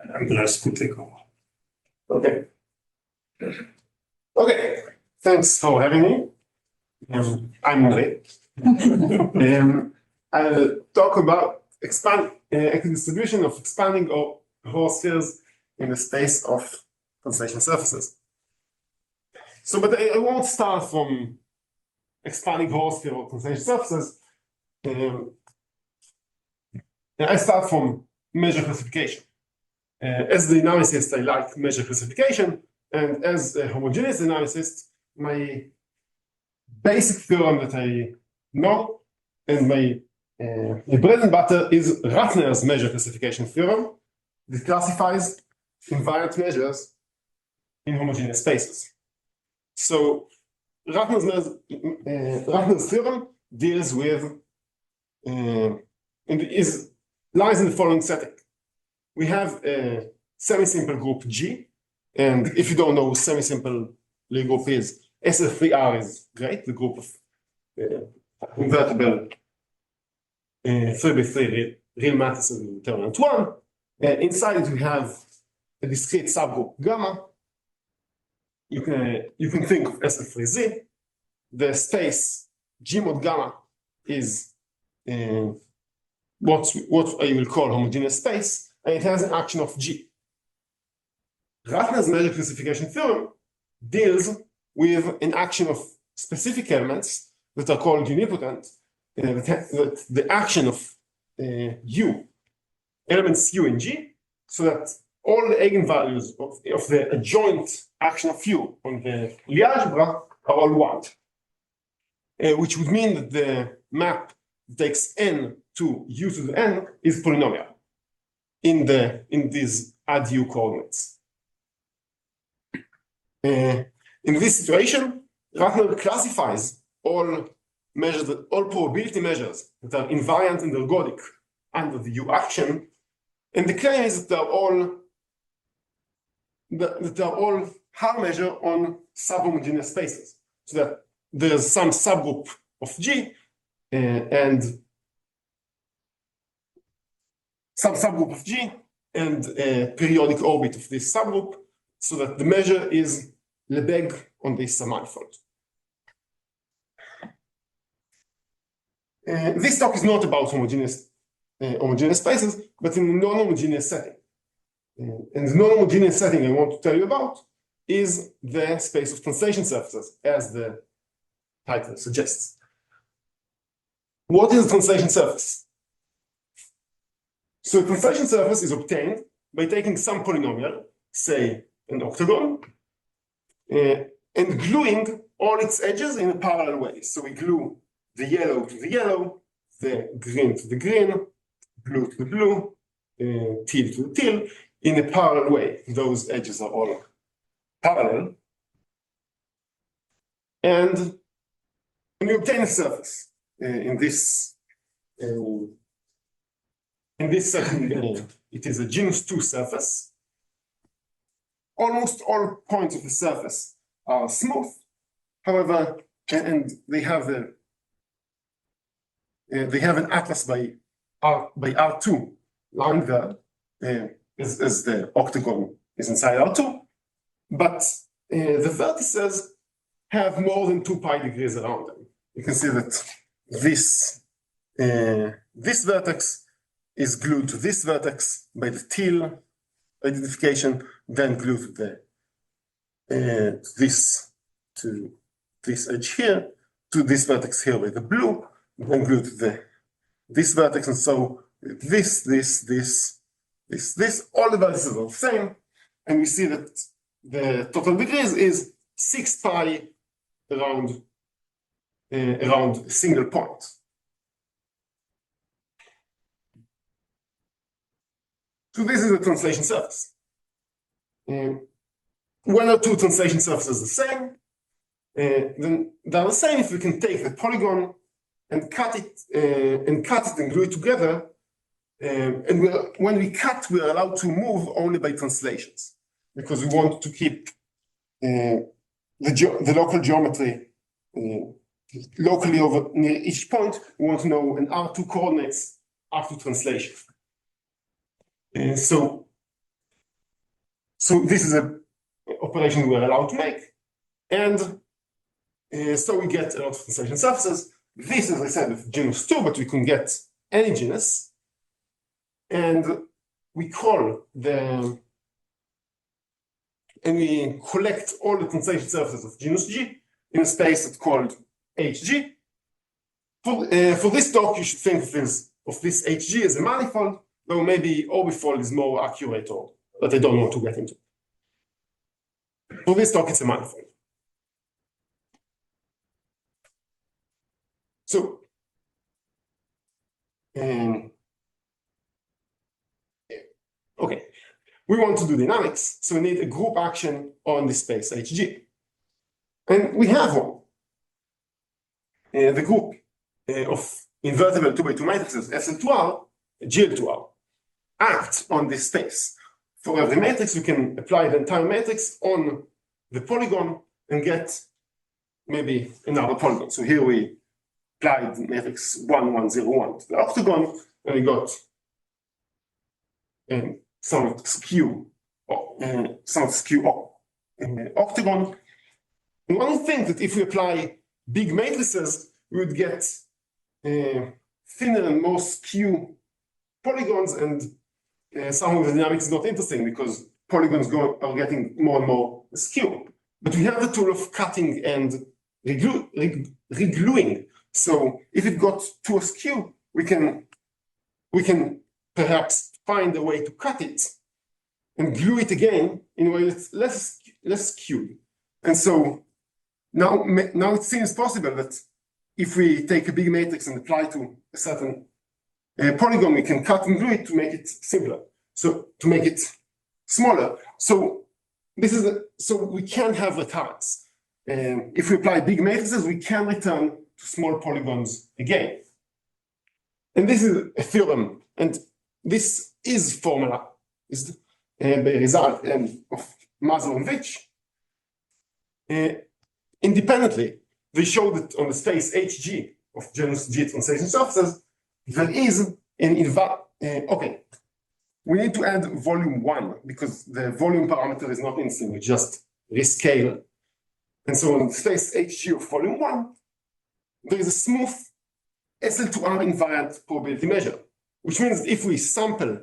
Andreas could take over. Okay. Okay. Thanks for having me. I'm Omri. I'll talk about equidistribution of expanding horospheres in the space of translation surfaces. So, but I won't start from expanding horosphere or translation surfaces. I start from measure classification. As the dynamicist, I like measure classification, and as a homogeneous dynamicist, my basic theorem that I know and my bread and butter is Ratner's measure classification theorem that classifies invariant measures in homogeneous spaces. So Ratner's theorem deals with lies in the following setting. We have a semi-simple group G, and if you don't know who semi-simple Lie group is, SF3R is great, the group of invertible 3 by 3 real matrices with determinant 1. Inside it we have a discrete subgroup gamma. You can think of SF3Z. The space G mod gamma is what I will call homogeneous space, and it has an action of G. Ratner's measure classification theorem deals with an action of specific elements that are called unipotent, that the action of U, elements U and G, so that all the eigenvalues of the adjoint action of U on the Lie algebra are all 1, which would mean that the map takes n to U to the n is polynomial in these add U coordinates. In this situation, Ratner classifies all probability measures that are invariant and ergodic under the U action, and the claim is that they are all Haar measure on subhomogeneous spaces, so that there's some subgroup of G and some subgroup of G and a periodic orbit of this subgroup, so that the measure is Lebesgue on this submanifold. This talk is not about homogeneous spaces, but in a non-homogeneous setting. And the non-homogeneous setting I want to tell you about is the space of translation surfaces, as the title suggests. What is a translation surface? So a translation surface is obtained by taking some polynomial, say an octagon, and gluing all its edges in a parallel way. So we glue the yellow to the yellow, the green to the green, blue to the blue, teal to the teal, in a parallel way. Those edges are all parallel. And we obtain a surface in this setting. It is a genus 2 surface. Almost all points of the surface are smooth. However, and they have an atlas by R2 lying there, as the octagon is inside R2. But the vertices have more than 2 pi degrees around them. You can see that this vertex is glued to this vertex by the teal identification, then glued to this edge here, to this vertex here by the blue, then glued to this vertex, and so this, all the vertices are the same, and we see that the total degrees is 6 pi around a single point. So this is a translation surface. One or two translation surfaces the same, then they're the same if we can take the polygon and cut it and glue it together. And when we cut, we are allowed to move only by translations, because we want to keep the local geometry locally over near each point. We want to know an R2 coordinates after translation. So So this is an operation we're allowed to make. And so we get a lot of translation surfaces. This, as I said, is genus 2, but we can get any genus. And we collect all the translation surfaces of genus G in a space that's called HG. For this talk, you should think of this HG as a manifold, though maybe orbifold is more accurate, or that I don't want to get into. For this talk, it's a manifold. So, okay, we want to do dynamics, so we need a group action on the space HG. And we have one. The group of invertible 2x2 matrices SL2R, GL2R, act on this space. For every matrix, we can apply the entire matrix on the polygon and get maybe another polygon. So here we applied matrix 1, 1, 0, 1 to the octagon, and we got some skew octagon. And one would think that if we apply big matrices, we would get thinner and more skew polygons, and some of the dynamics is not interesting because polygons are getting more and more skew. But we have the tool of cutting and regluing. So if it got too askew, we can perhaps find a way to cut it and glue it again in a way that's less skewed. And so now it seems possible that if we take a big matrix and apply to a certain polygon, we can cut and glue it to make it simpler. So to make it smaller. So so we can have recurrence. If we apply big matrices, we can return to small polygons again. And this is a theorem, and this is formula, is the result of Maslow and Vich. Independently, they show that on the space HG of genus G translation surfaces, there is an okay. We need to add volume 1 because the volume parameter is not instant, we just rescale. And so on the space HG of volume 1, there is a smooth SL2R invariant probability measure, which means if we sample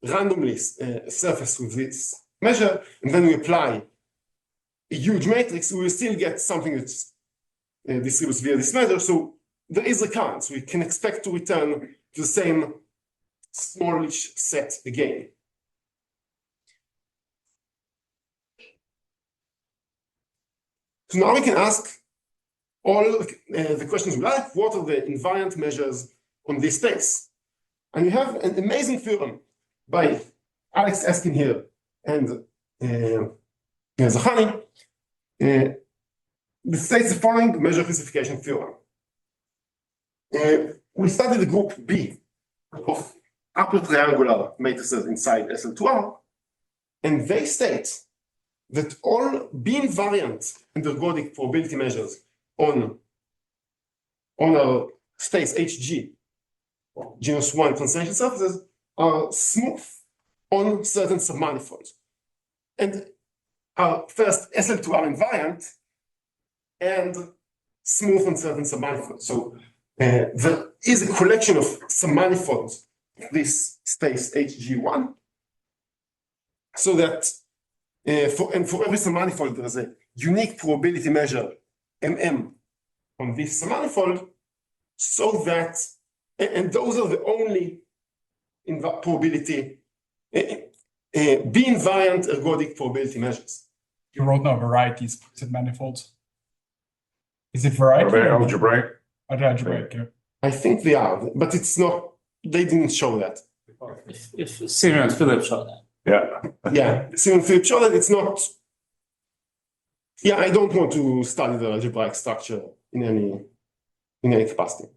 randomly a surface with this measure, and then we apply a huge matrix, we will still get something that's distributes via this measure. So there is recurrence. We can expect to return to the same smallish set again. So now we can ask all the questions we like. What are the invariant measures on this space? And we have an amazing theorem by Alex Eskin here and Mirzakhani. This states the following measure classification theorem. We studied the group B of upper triangular matrices inside SL2R, and they state that all B invariant and ergodic probability measures on our space HG, genus 1 translation surfaces, are smooth on certain submanifolds. And are first SL2R invariant and smooth on certain submanifolds. So there is a collection of submanifolds of this space HG1, so that for every submanifold there is a unique probability measure MM on this submanifold, so that and those are the only probability B invariant ergodic probability measures. You wrote now varieties, is it manifolds? Is it variety? Are they algebraic? Are they algebraic? Yeah. I think they are, but it's not, they didn't show that. If Simon and Philip show that. Yeah. Yeah, Simon and Philip show that it's not. Yeah, I don't want to study the algebraic structure in any capacity.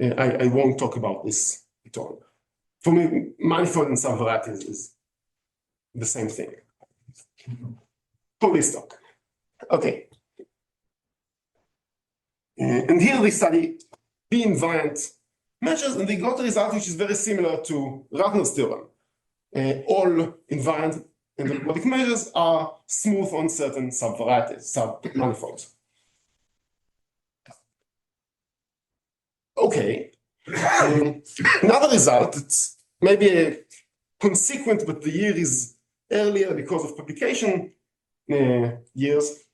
I won't talk about this at all. For me, manifold and subvarieties is the same thing. For this talk. Okay. And here we study B invariant measures, and they got a result which is very similar to Ratner's theorem. All invariant and the periodic measures are smooth on certain subvarieties, submanifolds. Okay. Another result, it's maybe consequent, but the year is earlier because of publication years,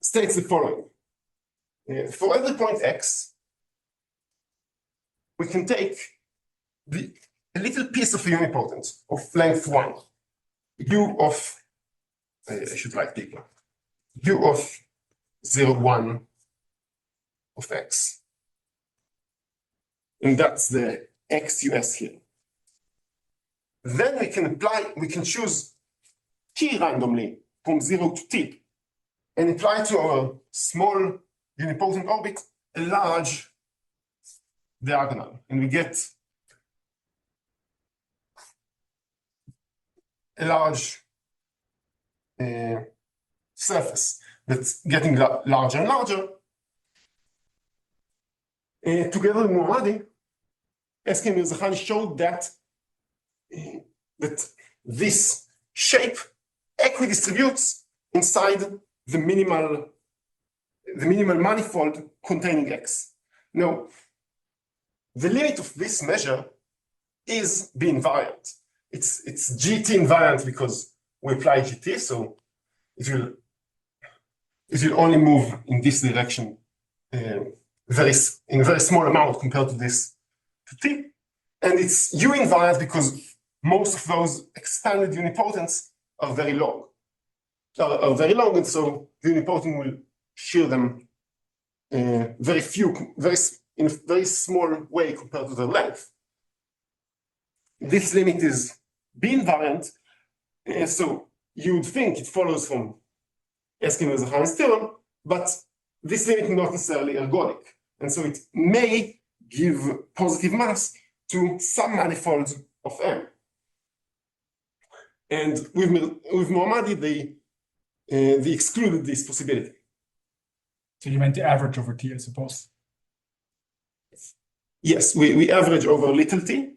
states the following. For every point x, we can take a little piece of unipotent of length 1, u of, I should write bigger, u of 0, 1 of x. And that's the xus here. Then we can choose t randomly from 0 to t and apply to our small unipotent orbit a large diagonal. And we get a large surface that's getting larger and larger. Together with Muhammadi, Eskin and Mirzakhani showed that this shape equidistributes inside the minimal manifold containing x. Now, the limit of this measure is B invariant. It's GT invariant because we apply GT, so it will only move in this direction in a very small amount compared to this to t. And it's U invariant because most of those expanded unipotents are very long. And so the unipotent will shear them in a very small way compared to their length. This limit is B invariant, so you would think it follows from Eskin and Mirzakhani's theorem, but this limit is not necessarily ergodic, and so it may give positive mass to some manifolds of M. And with Muhammadi, they excluded this possibility. So you meant the average over t, I suppose? Yes, we average over little t.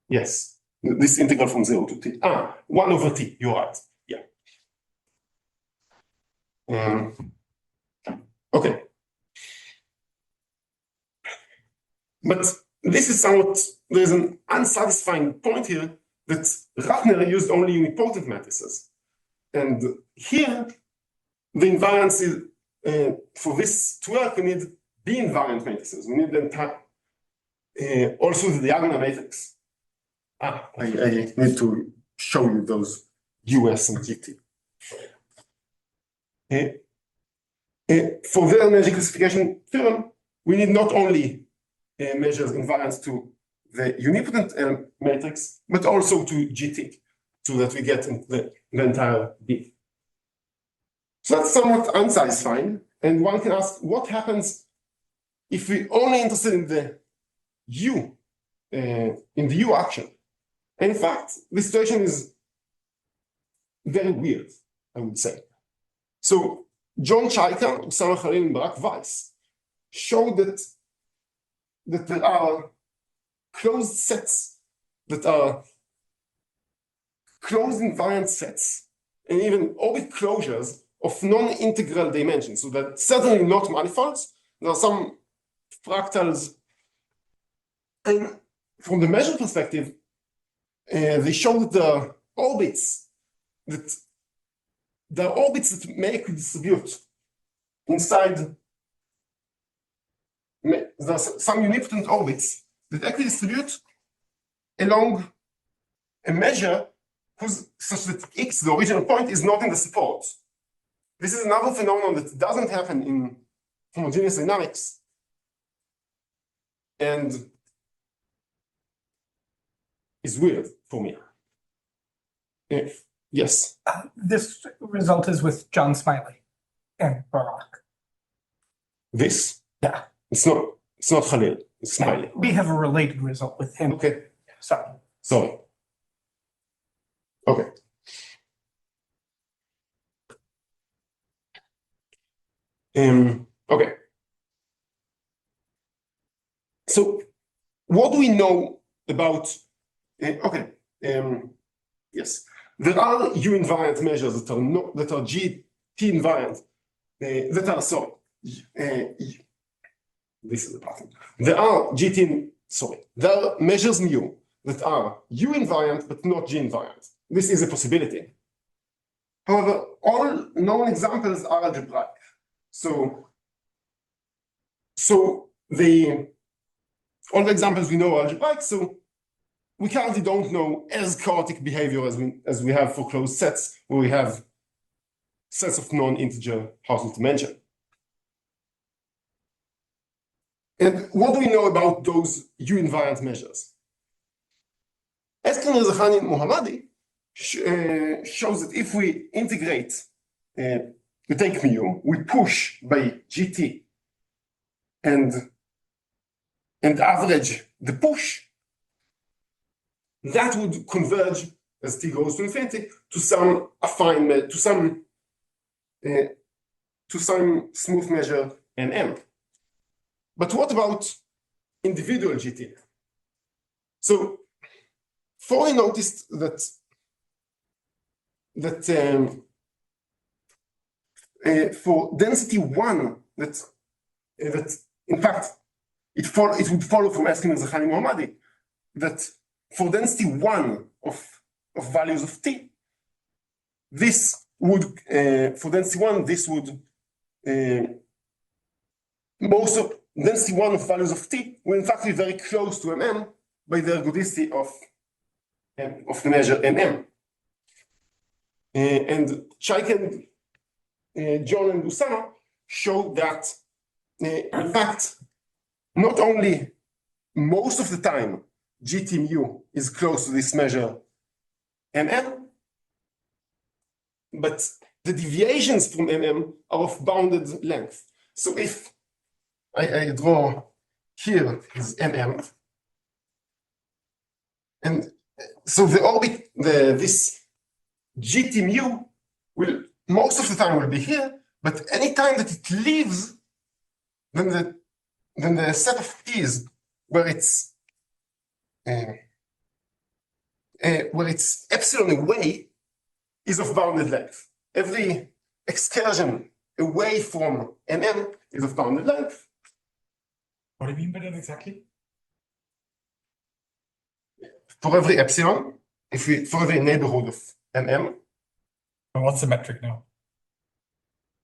Yes, this integral from 0 to t. 1 over t, you're right. Yeah. Okay. But this is there's an unsatisfying point here that Ratner used only unipotent matrices. And here, the invariance is, for this to work, we need B invariant matrices. We need them also the diagonal matrix. I need to show you those US and GT. For their energy classification theorem, we need not only measures invariance to the unipotent matrix, but also to GT, so that we get the entire B. So that's somewhat unsatisfying, and one can ask, what happens if we're only interested in the U, action? And in fact, the situation is very weird, I would say. So John Chaika, Osama Khalil, and Barak Weiss showed that there are closed sets that are closed invariant sets and even orbit closures of non-integral dimensions. So that certainly not manifolds. There are some fractals. And from the measure perspective, they show that there are orbits that may equidistribute inside. There are some unipotent orbits that equidistribute along a measure such that x, the original point, is not in the support. This is another phenomenon that doesn't happen in homogeneous dynamics, and is weird for me. Yes. This result is with John Smiley and Barak. This? Yeah. It's not Khalil. It's Smiley. We have a related result with him. Okay. Sorry. Okay. Okay. So, what do we know about? Okay. Yes, there are U invariant measures that are not that are GT invariant that are sorry. This is the pattern. There are there are measures mu that are U invariant but not G invariant. This is a possibility. However, all known examples are algebraic. So all the examples we know are algebraic, so we currently don't know as chaotic behavior as we have for closed sets, where we have sets of non-integer Hausdorff dimension. And what do we know about those U invariant measures? Eskin and Mirzakhani and Mohammadi shows that if we integrate, we take mu, we push by GT and average the push, that would converge as t goes to infinity to some affine, to some smooth measure M. But what about individual GT? So Forni noticed that for density 1, that in fact it would follow from Eskin and Mirzakhani Mohammadi that for density 1 of values of t, this would for density 1 this would most of density 1 of values of t will in fact be very close to mm by the ergodicity of the measure mm. And Chaik and John and Usama show that in fact not only most of the time GT mu is close to this measure mm, but the deviations from mm are of bounded length. So if I draw here is mm, and so the orbit, this GT mu will most of the time will be here, but any time that it leaves, then the set of t's where it's epsilon away is of bounded length. Every excursion away from mm is of bounded length. What do you mean by that exactly? For every epsilon, for every neighborhood of mm, And what's the metric now?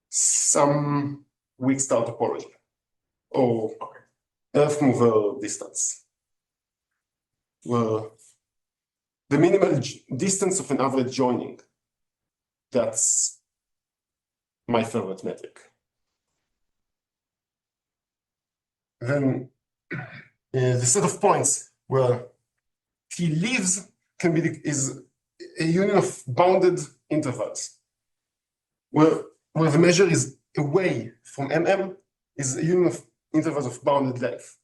some weak star topology or Earth mover distance, where the minimal distance of an average joining, that's my favorite metric. Then the set of points where t leaves can be is a union of bounded intervals, where the measure is away from mm is a union of intervals of bounded length.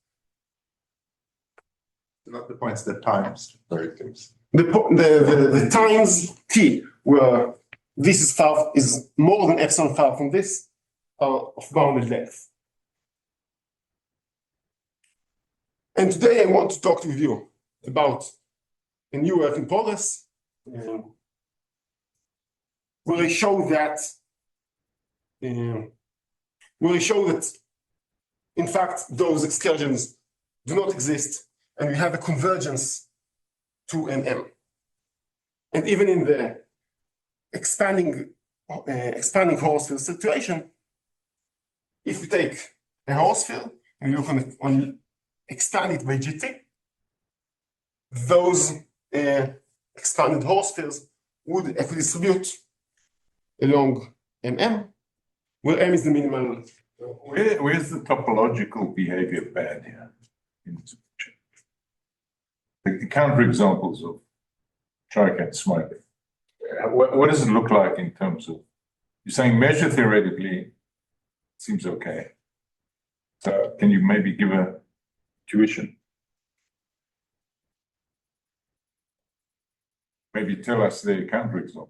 Not the points, the times. Derivatives. The times t, where this is more than epsilon far from this, are of bounded length. And today I want to talk to you about a new work in progress, where I show that in fact those excursions do not exist, and we have a convergence to mm. And even in the expanding horosphere situation, if we take a horosphere and you look expand it by GT, those expanded horospheres would equidistribute along mm, where m is the minimal. Where's the topological behavior bad here? In this picture? The counterexamples of Chaik and Smiley. What does it look like in terms of, you're saying measure theoretically seems okay. So can you maybe give a tuition? Maybe tell us the counterexample.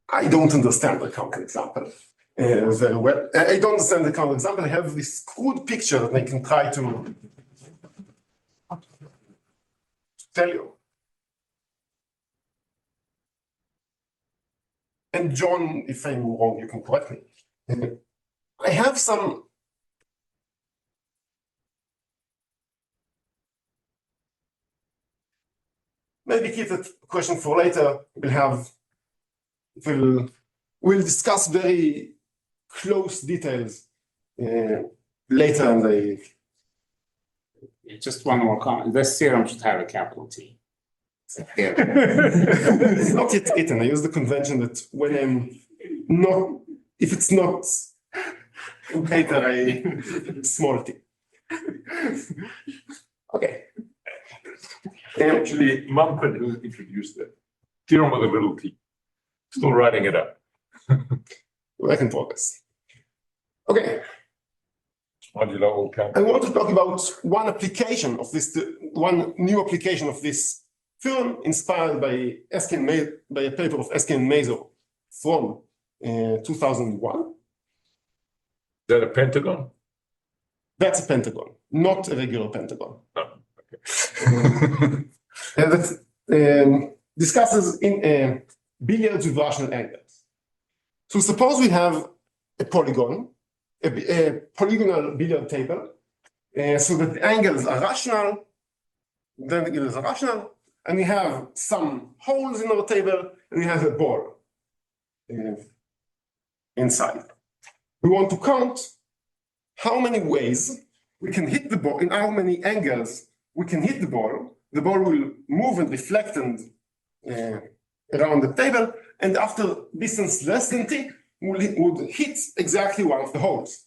I don't understand the counterexample very well. I don't understand the counterexample. I have this crude picture that I can try to tell you. and John, if I'm wrong, you can correct me. I have some maybe keep that question for later. We'll discuss very close details later in the. Just one more comment. This theorem should have a capital T. It's not yet written. I use the convention that when I'm not, if it's not later, I small t. Okay. Actually, Mumford, who introduced the theorem with a little t, still writing it up. Work in progress. Okay. Modular all count. I want to talk about one application of this, one new application of this theorem inspired by by a paper of Eskin and Mirzakhani from 2001. Is that a pentagon? That's a pentagon, not a regular pentagon. Oh, okay. That discusses in billiards with rational angles. So suppose we have a polygon, a polygonal billiard table, so that the angles are rational, then the angles are rational, and we have some holes in our table, and we have a ball inside. We want to count how many ways we can hit the ball, in how many angles we can hit the ball. The ball will move and reflect and around the table, and after distance less than t, would hit exactly one of the holes.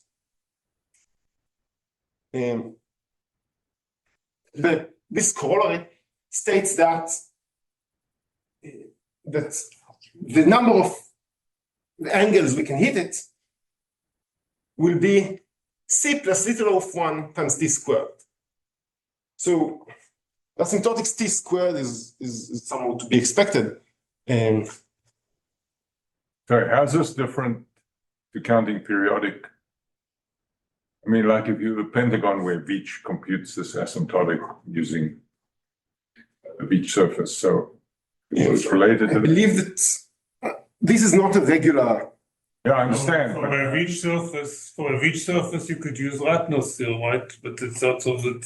This corollary states that the number of angles we can hit it will be c plus literal of 1 times t squared. So asymptotic t squared is somewhat to be expected. Sorry, how's this different to counting periodic? I mean, like if you have a pentagon where Veach computes this asymptotic using a Veach surface, so it's related I to. believe that this is not a regular. Yeah, I understand. For a Veach surface, you could use Ratner's still, right? But it's not so that.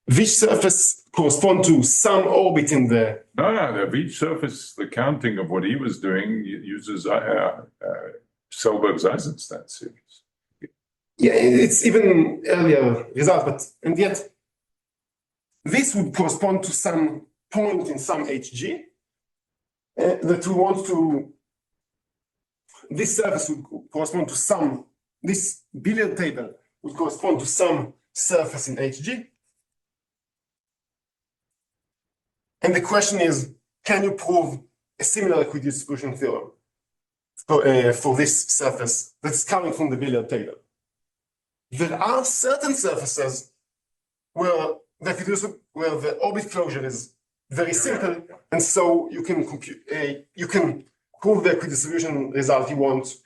Veach surface correspond to some orbit in the. No, the Veach surface, the counting of what he was doing uses Selberg's Eisenstadt series. Yeah, it's even earlier result, but and yet this would correspond to some point in some HG that we want to. This surface would correspond to some. This billiard table would correspond to some surface in HG. And the question is, can you prove a similar equidistribution theorem for this surface that's coming from the billiard table? There are certain surfaces where the orbit closure is very simple, and so you can compute. You can prove the equidistribution result you want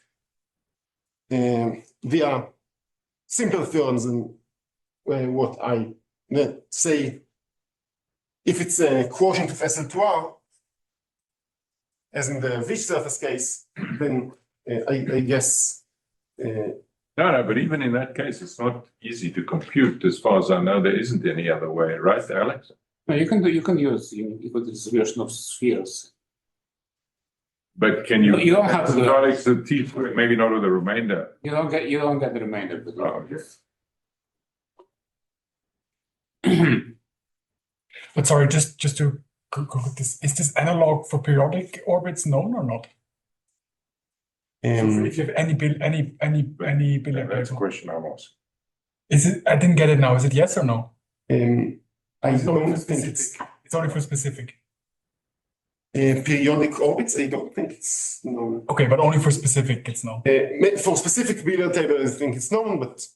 via simple theorems, and what I say. If it's a quotient of SL2R, as in the Veach surface case, then I guess. No, but even in that case, it's not easy to compute. As far as I know, there isn't any other way, right, Alex? No, you can use equidistribution of spheres. But can you? You don't have to. Alex, the t squared, maybe not with the remainder. You don't get the remainder. But Oh, yes. But sorry, just to conclude this, is this analog for periodic orbits known or not? If you have any billiard That's a table. question I'm asking. Is it? I didn't get it now. Is it yes or no? I It's only don't for think specific. It's only for specific. periodic orbits. I don't think it's known. Okay, but only for specific. It's no. For specific billiard table, I think it's known, but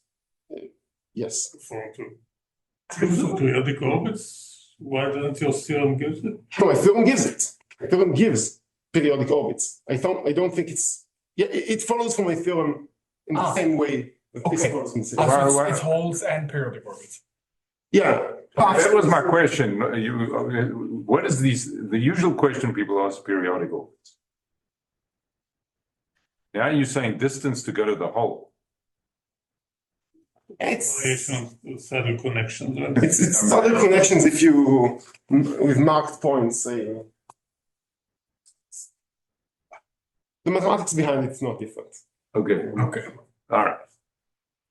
yes. For periodic orbits, why don't your theorem give it? No, my theorem gives it. My theorem gives periodic orbits. I don't think it's. Yeah, it follows from my theorem in the same way that this Okay. follows from the same. Ah, so Wow. it's holes and periodic orbits. Yeah. That was my question. What is the usual question people ask periodic orbits? Now you're saying distance to go to the hole. It's Saddle connections, right? it's other connections if you with marked points say the mathematics behind it's not different. Okay, Okay. all right.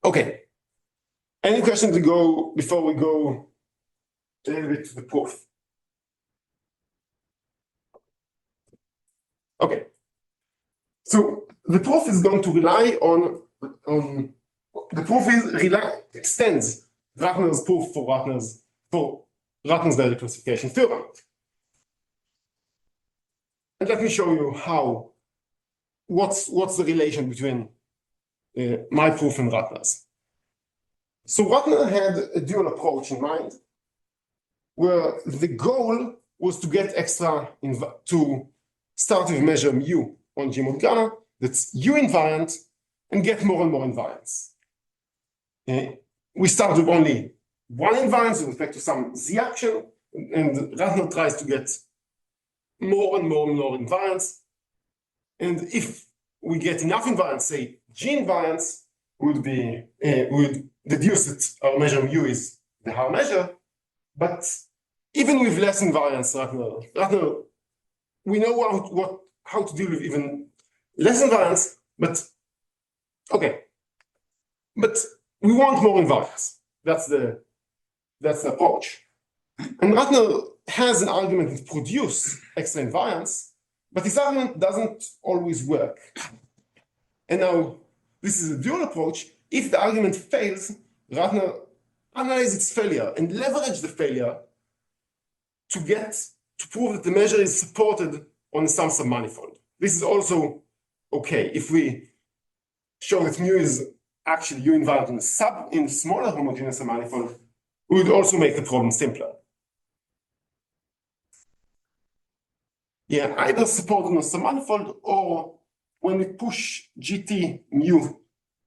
Okay. Any questions to go before we go a little bit to the proof? Okay. So the proof is going to rely on the proof extends Ratner's proof for Ratner's direct classification theorem. And let me show you how what's the relation between my proof and Ratner's. So Ratner had a dual approach in mind, where the goal was to get extra to start with measure mu on G mod gamma that's U invariant and get more and more invariance. We start with only one invariance with respect to some Z action, and Ratner tries to get more and more and more invariance. And if we get enough invariance, say G invariance, would deduce that our measure mu is the Haar measure. But even with less invariance, Ratner, we know how to deal with even less invariance, but okay. But we want more invariance. That's the approach. And Ratner has an argument to produce extra invariance, but his argument doesn't always work. And now, this is a dual approach. If the argument fails, Ratner analyzes its failure and leverage the failure to prove that the measure is supported on some submanifold. This is also okay. If we show that mu is actually U invariant in smaller homogeneous submanifold, we would also make the problem simpler. Yeah, either supported on a submanifold or when we push GT mu,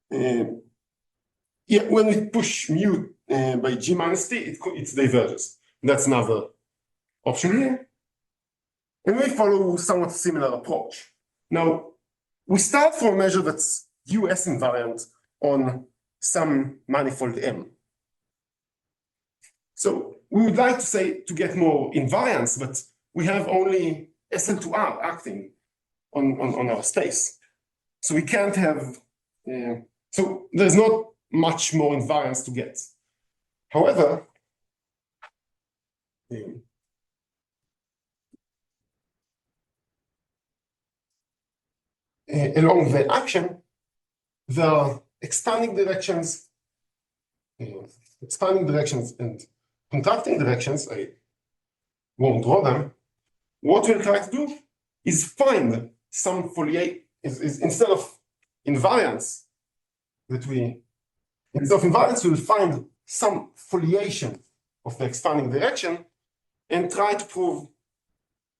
when we push mu by G minus T, it diverges. That's another option here. And we follow somewhat similar approach. Now, we start from a measure that's US invariant on some manifold M. So we would like to say to get more invariance, but we have only SL2R acting on our space. So we can't have, so there's not much more invariance to get. However, along the action, the expanding directions and contracting directions, I won't draw them. What we'll try to do is find some foliation, instead of invariance, we'll find some foliation of the expanding direction and try to prove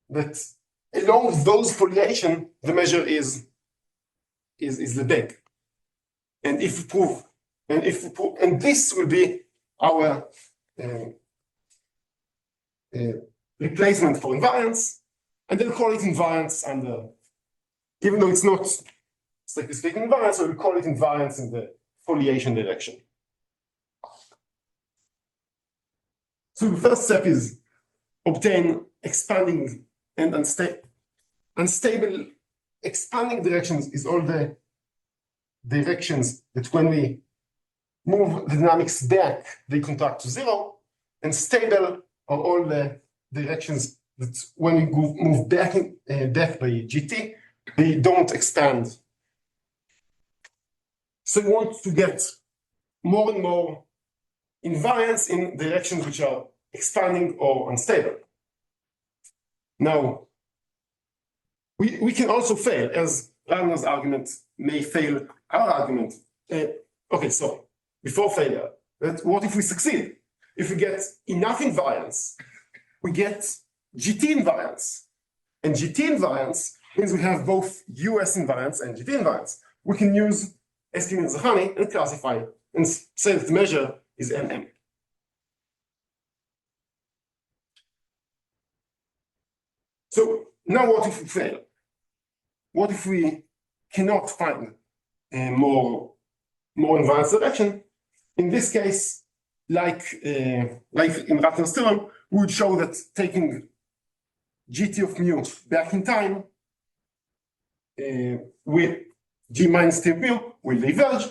that along those foliation, the measure is Lebesgue. And if we prove, and this will be our replacement for invariance, and then call it invariance under, even though it's not strictly speaking invariance, we'll call it invariance in the foliation direction. So the first step is obtain expanding and unstable expanding directions is all the directions that when we move the dynamics back, they contract to zero, and stable are all the directions that when we move back by GT, they don't expand. So we want to get more and more invariance in directions which are expanding or unstable. Now, we can also fail, as Ratner's argument may fail our argument. Okay, so before failure, what if we succeed? If we get enough invariance, we get GT invariance. And GT invariance means we have both US invariance and GT invariance. We can use Eskin and Mirzakhani and classify and say that the measure is MM. So now what if we fail? What if we cannot find more invariance direction. In this case, like in Ratner's theorem, we would show that taking GT of mu back in time with G minus T of mu will diverge.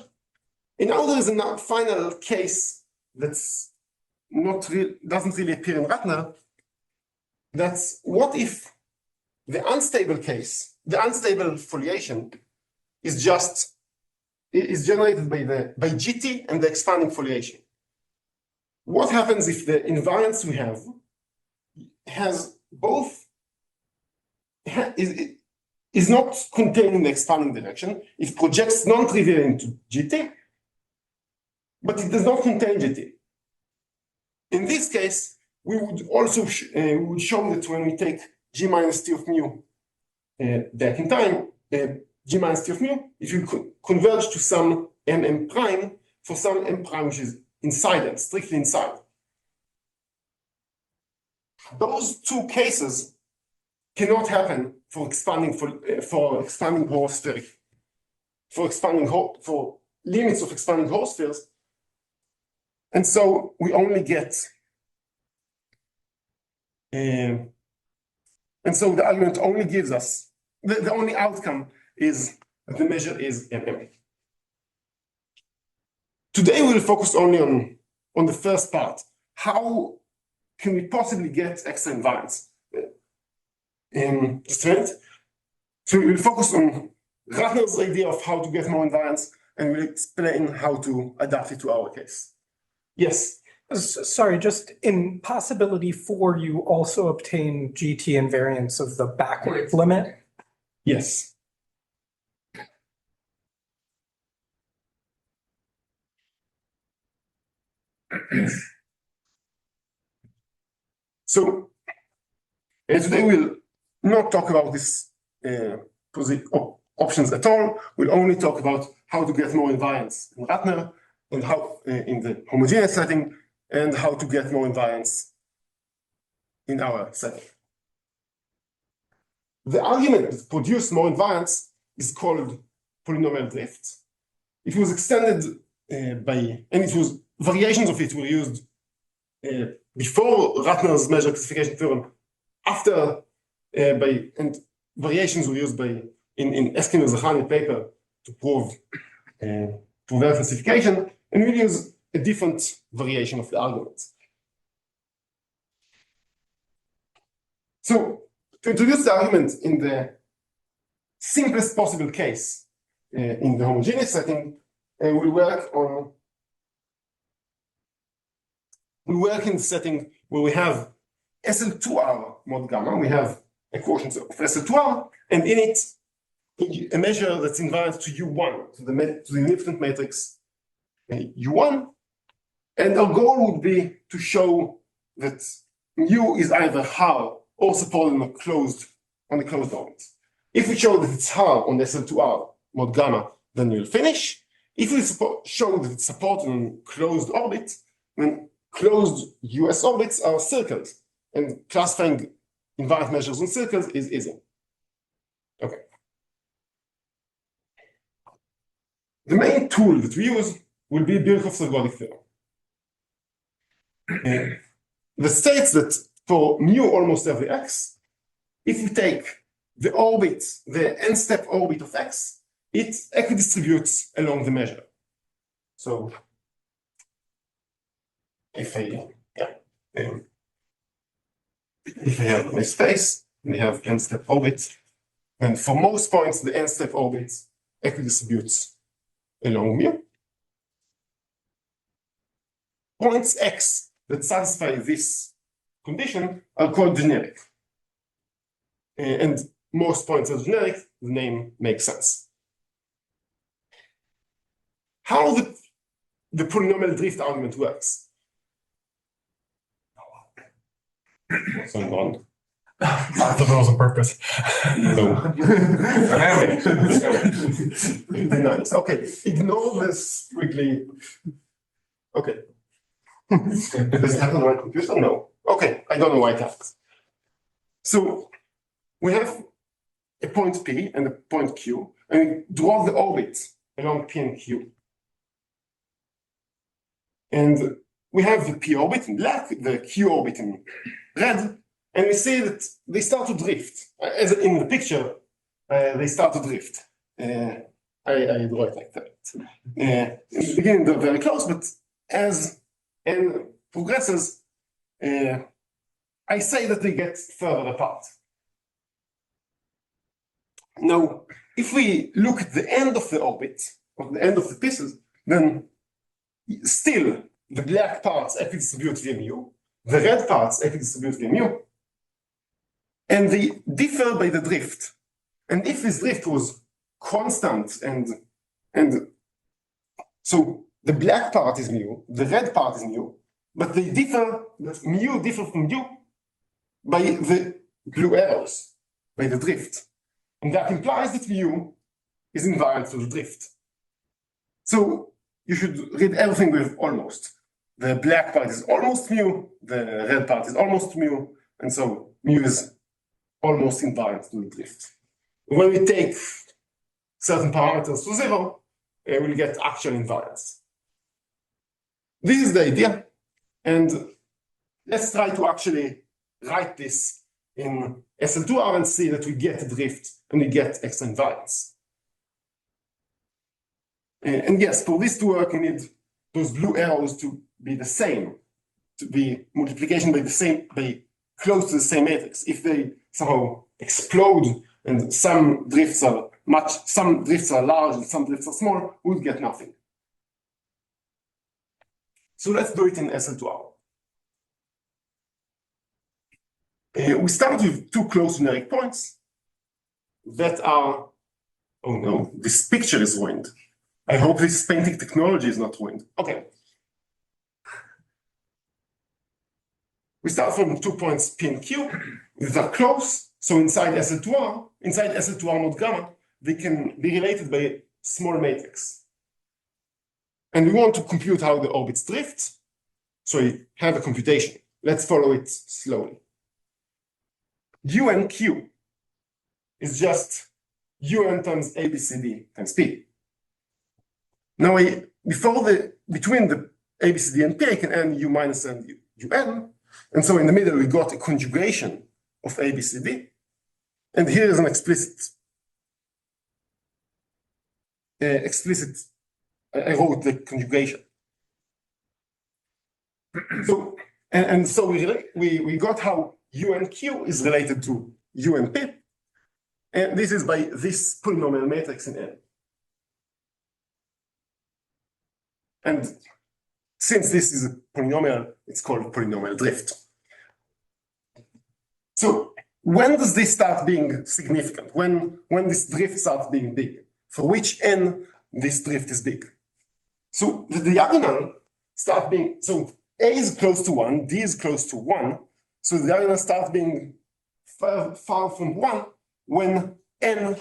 And now there is a final case that's doesn't really appear in Ratner. That's what if the unstable case, the unstable foliation, is generated by GT and the expanding foliation. What happens if the invariance we have has both is not contained in the expanding direction? It projects non-trivial into GT, but it does not contain GT. In this case, we would also show that when we take G minus T of mu back in time, G minus T of mu, it will converge to some M prime for some M prime which is inside them, strictly inside. Those two cases cannot happen for expanding horospheric, for limits of expanding horospheres. And so we only get, and so the argument only gives us, the only outcome is that the measure is MM. Today we'll focus only on the first part. How can we possibly get extra invariance? So we'll focus on Ratner's idea of how to get more invariance, and we'll explain how to adapt it to our case. Yes? Sorry, just in possibility 4, you also obtain GT invariance of the backward limit? Yes. So today we'll not talk about these options at all. We'll only talk about how to get more invariance in Ratner and how in the homogeneous setting, and how to get more invariance in our setting. The argument that produced more invariance is called polynomial drift. It was extended variations of it were used before Ratner's measure classification theorem, after and variations were used in Eskin and Mirzakhani paper to prove their classification, and we'll use a different variation of the argument. So to introduce the argument in the simplest possible case in the homogeneous setting, we work in the setting where we have SL2R mod gamma. We have a quotient of SL2R, and in it a measure that's invariant to U1, to the omnipotent matrix U1. And our goal would be to show that mu is either har or supported on a closed orbit. If we show that it's har on SL2R mod gamma, then we'll finish. If we show that it's supported on closed orbit, then closed US orbits are circles, and classifying invariant measures on circles is easy. Okay. The main tool that we use will be Birkhoff's ergodic theorem. That states that for mu almost every x, if we take the orbit, the n-step orbit of x, it equidistributes along the measure. So if I have a space, we have n-step orbit, and for most points, the n-step orbit equidistributes along mu. Points x that satisfy this condition are called generic. And most points are generic, the name makes sense. How the polynomial drift argument works. What's going on? I thought that was on purpose. No. Nice. Okay, ignore this quickly. Okay. Does it happen on my computer? No. Okay, I don't know why it happens. So we have a point P and a point Q and we draw the orbit along P and Q. And we have the P orbit in black, the Q orbit in red, and we see that they start to drift. As in the picture, they start to drift. I draw it like that. In the beginning, they're very close, but as n progresses, I say that they get further apart. Now, if we look at the end of the orbit, or the end of the pieces, then still the black parts equidistribute via mu, the red parts equidistribute via mu, and they differ by the drift. And if this drift was constant and so the black part is mu, the red part is mu, but they differ, that mu differ from mu by the blue arrows, by the drift. And that implies that mu is invariant to the drift. So you should read everything with almost. The black part is almost mu, the red part is almost mu, and so mu is almost invariant to the drift. When we take certain parameters to zero, we'll get actual invariance. This is the idea, and let's try to actually write this in SL2R and see that we get a drift and we get extra invariance. And yes, for this to work, we need those blue arrows to be the same, to be multiplication by the same, by close to the same matrix. If they somehow explode and some drifts are large and some drifts are small, we'll get nothing. So let's do it in SL2R. We start with two close generic points that are, oh no, this picture is ruined. I hope this painting technology is not ruined. Okay. We start from 2 points P and Q that are close. So inside SL2R mod gamma, they can be related by a small matrix. And we want to compute how the orbits drift. So we have a computation. Let's follow it slowly. U and Q is just UN times ABCD times P. Now, between the ABCD and P, I can add U minus and UN. And so in the middle, we got a conjugation of ABCD. And here is an explicit, I wrote the conjugation. So, and so we got how U and Q is related to U and P. And this is by this polynomial matrix in N. And since this is a polynomial, it's called polynomial drift. So when does this start being significant? When this drift starts being big? For which N this drift is big? So the diagonal starts being, so A is close to 1, D is close to 1. So the diagonal starts being far from 1 when N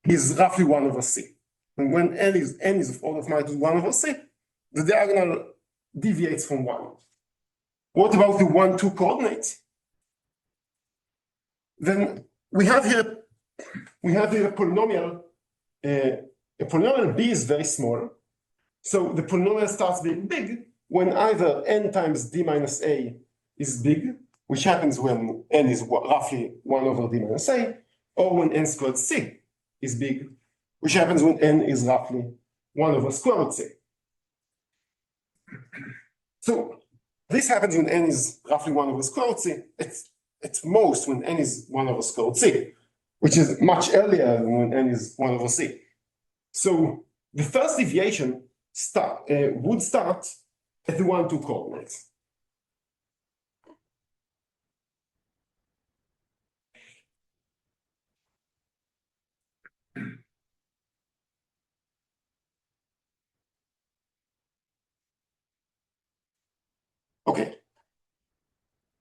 is roughly 1 over C. And when N is of order of magnitude 1 over C, the diagonal deviates from 1. What about the 1, 2 coordinate? Then we have here a polynomial. A polynomial B is very small. So the polynomial starts being big when either N times D minus A is big, which happens when N is roughly 1 over D minus A, or when N squared C is big, which happens when N is roughly 1 over square root C. So this happens when N is roughly 1 over square root C. At most when N is 1 over square root C, which is much earlier than when N is 1 over C. So the first deviation would start at the 1, 2 coordinates. Okay.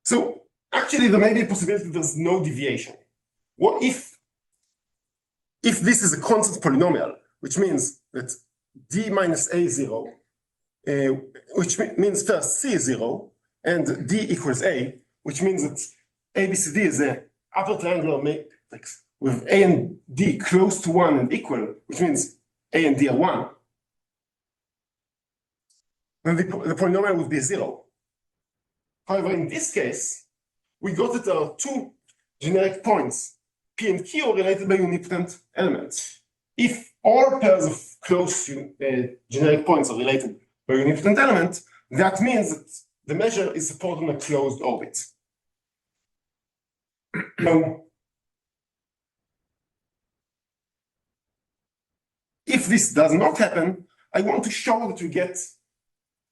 So actually, there may be a possibility there's no deviation. What if this is a constant polynomial, which means that D minus A0, which means first C is 0, and D equals A, which means that ABCD is an upper triangular matrix with A and D close to 1 and equal, which means A and D are 1, then the polynomial would be 0. However, in this case, we got that there are two generic points, P and Q, are related by unipotent elements. If all pairs of close generic points are related by unipotent element, that means that the measure is supported on a closed orbit. Now, if this does not happen, I want to show that we get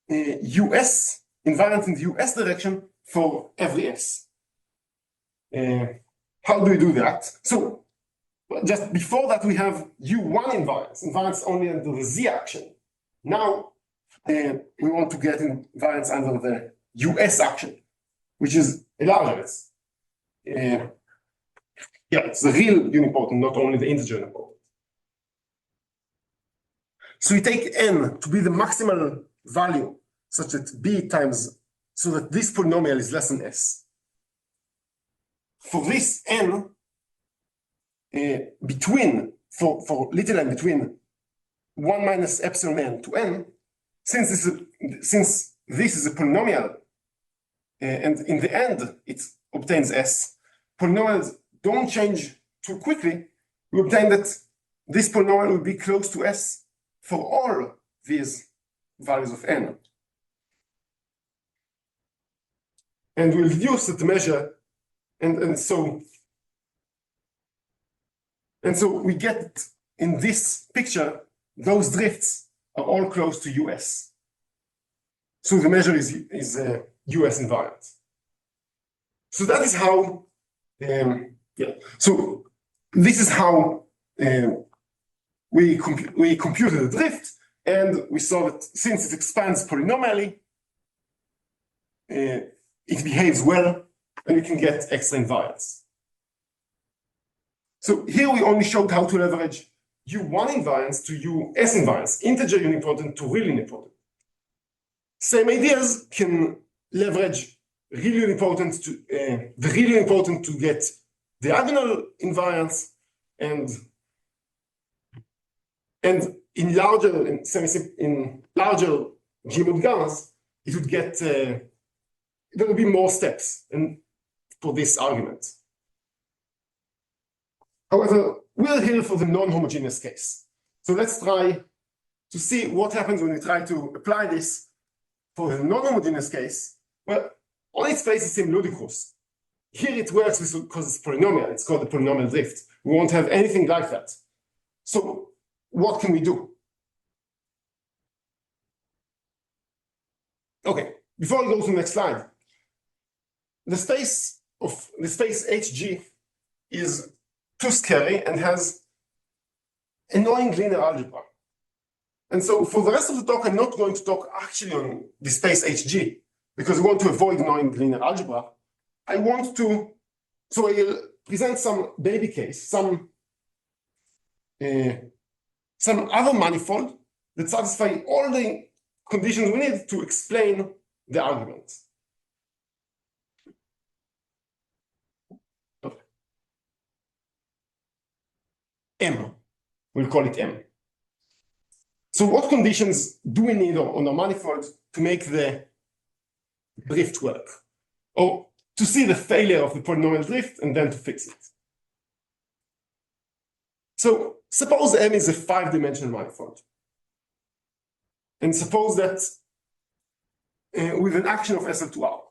US invariant in the US direction for every S. How do we do that? So just before that, we have U1 invariance only under the Z action. Now we want to get invariance under the US action, which is a larger S. It's the real unipotent, not only the integer unipotent. So we take n to be the maximal value such that b times, so that this polynomial is less than s. For this n, for little n between 1 minus epsilon n to n, since this is a polynomial, and in the end it obtains s, polynomials don't change too quickly, we obtain that this polynomial will be close to s for all these values of n. And we'll deduce that the measure, and so we get in this picture, those drifts are all close to US. So the measure is US invariant. So that is how, so this is how we computed the drift, and we saw that since it expands polynomially, it behaves well, and we can get extra invariance. So here we only showed how to leverage U1 invariance to US invariance, integer unipotent to real unipotent. Same ideas can leverage real unipotent to the real unipotent to get diagonal invariance, and in larger G-mod GANs, it would get there will be more steps for this argument. However, we're here for the non-homogeneous case. So let's try to see what happens when we try to apply this for the non-homogeneous case. Well, on its face, it seems ludicrous. Here it works because it's polynomial. It's called the polynomial drift. We won't have anything like that. So what can we do? Okay, before I go to the next slide, the space HG is too scary and has annoying linear algebra. And so for the rest of the talk, I'm not going to talk actually on the space HG because we want to avoid annoying linear algebra. I want to, so I'll present some baby case, some other manifold that satisfy all the conditions we need to explain the argument. M, we'll call it M. So what conditions do we need on a manifold to make the drift work? Or to see the failure of the polynomial drift and then to fix it. So suppose M is a 5-dimensional manifold. And suppose that with an action of SL2R.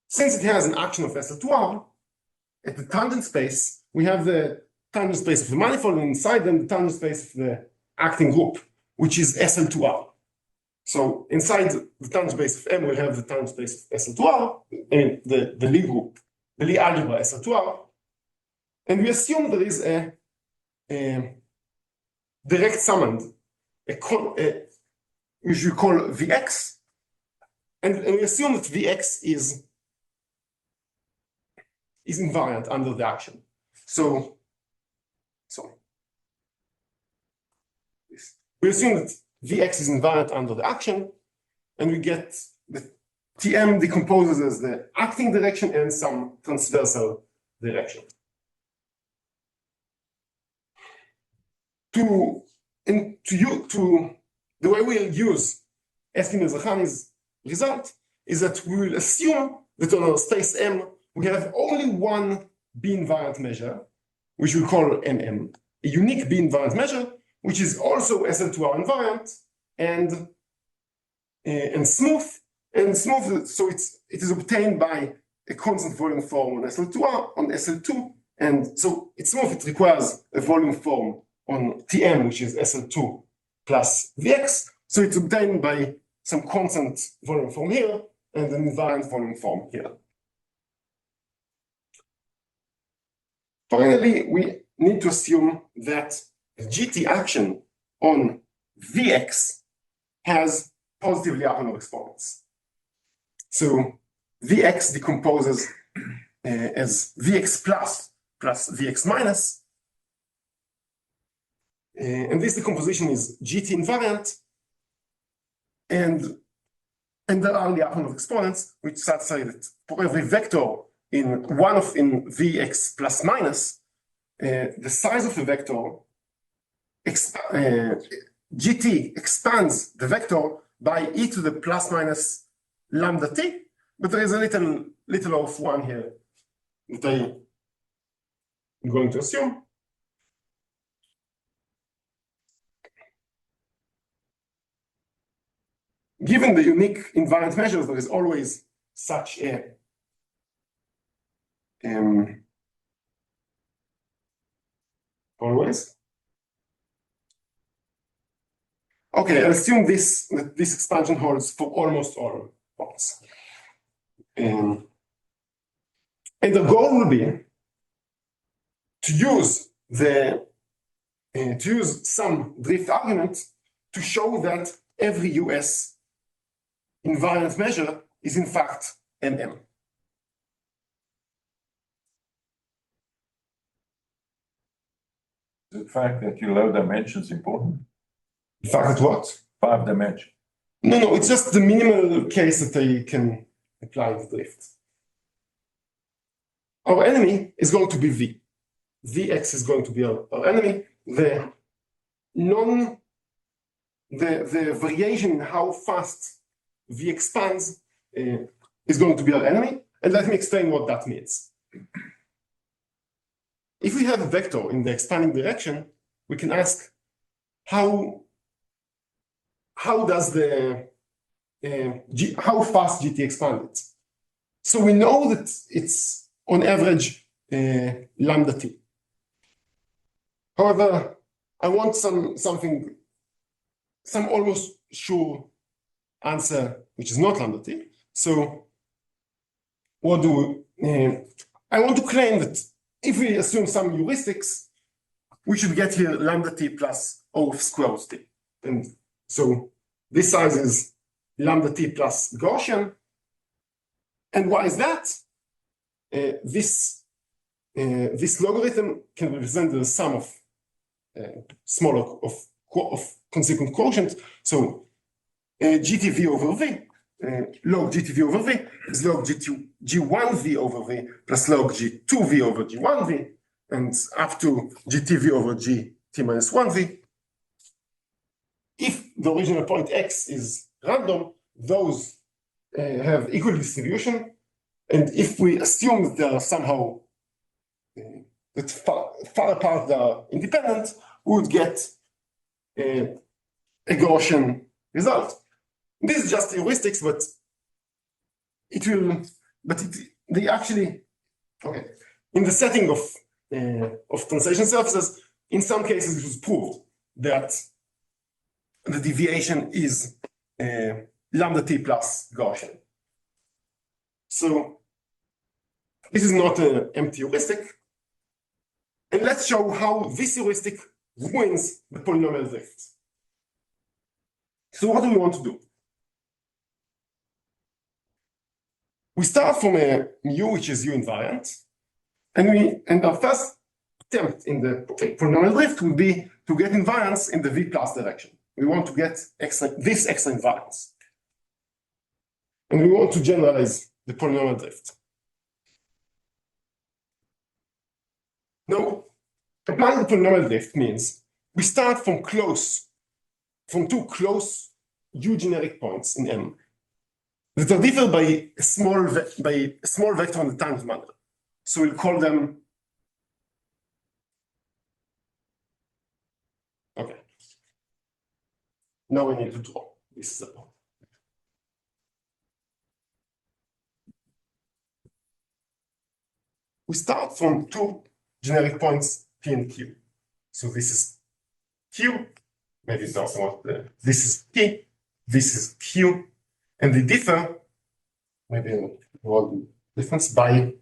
Since it has an action of SL2R, at the tangent space, we have the tangent space of the manifold, and inside them the tangent space of the acting group, which is SL2R. So inside the tangent space of M, we have the tangent space of SL2R, and the Lie group, the Lie algebra SL2R. And we assume there is a direct summand, which we call Vx, and we assume that Vx is invariant under the action. So we assume that Vx is invariant under the action, and we get the Tm decomposes as the acting direction and some transversal direction. the way we'll use Eskin and Mirzakhani's result is that we will assume that on our space M, we have only one B-invariant measure, which we call MM, a unique B-invariant measure, which is also SL2R invariant and smooth. And smooth, so it is obtained by a constant volume form on SL2R, on SL2. And so it's smooth, it requires a volume form on Tm, which is SL2 plus Vx. So it's obtained by some constant volume form here and an invariant volume form here. Finally, we need to assume that the GT action on Vx has positive Lyapunov exponents. So Vx decomposes as Vx plus Vx minus. And this decomposition is GT invariant. And there are Lyapunov exponents, which satisfy that for every vector in Vx plus minus, the size of the vector, GT expands the vector by e to the plus minus lambda t, but there is a little of one here that I'm going to assume. Given the unique invariant measures, there is always such a always. Okay, I'll assume that this expansion holds for almost all points. And the goal will be to use some drift argument to show that every US invariant measure is in fact MM. The fact that you low dimension is important. The fact that what? 5 dimension. No, it's just the minimal case that I can apply the drift. Our enemy is going to be V. Vx is going to be our enemy. The variation in how fast V expands is going to be our enemy. And let me explain what that means. If we have a vector in the expanding direction, we can ask how fast GT expanded. So we know that it's on average lambda t. However, I want some almost sure answer which is not lambda t. So what do I want to claim that if we assume some heuristics, we should get here lambda t plus O of square root t. And so this size is lambda t plus Gaussian. And why is that? This logarithm can represent the sum of of consequent quotient. So GTV over V, log GTV over V is log G1V over V plus log G2V over G1V, and up to GTV over GT minus 1V. If the original point X is random, those have equal distribution. And if we assume that they are somehow that far apart they are independent, we would get a Gaussian result. This is just heuristics, but they actually, okay. In the setting of translation surfaces, in some cases it was proved that the deviation is lambda t plus Gaussian. So this is not an empty heuristic. And let's show how this heuristic ruins the polynomial drift. So what do we want to do? We start from a mu, which is U invariant, and our first attempt in the polynomial drift would be to get invariance in the V plus direction. We want to get this extra invariance. And we want to generalize the polynomial drift. Now, applying the polynomial drift means we start from two close U generic points in M that are differed by a small vector on the times matter. So we'll call them. Okay. Now we need to draw this. We start from two generic points P and Q. So this is Q, maybe it's not this is P, this is Q, and they differ, maybe one difference by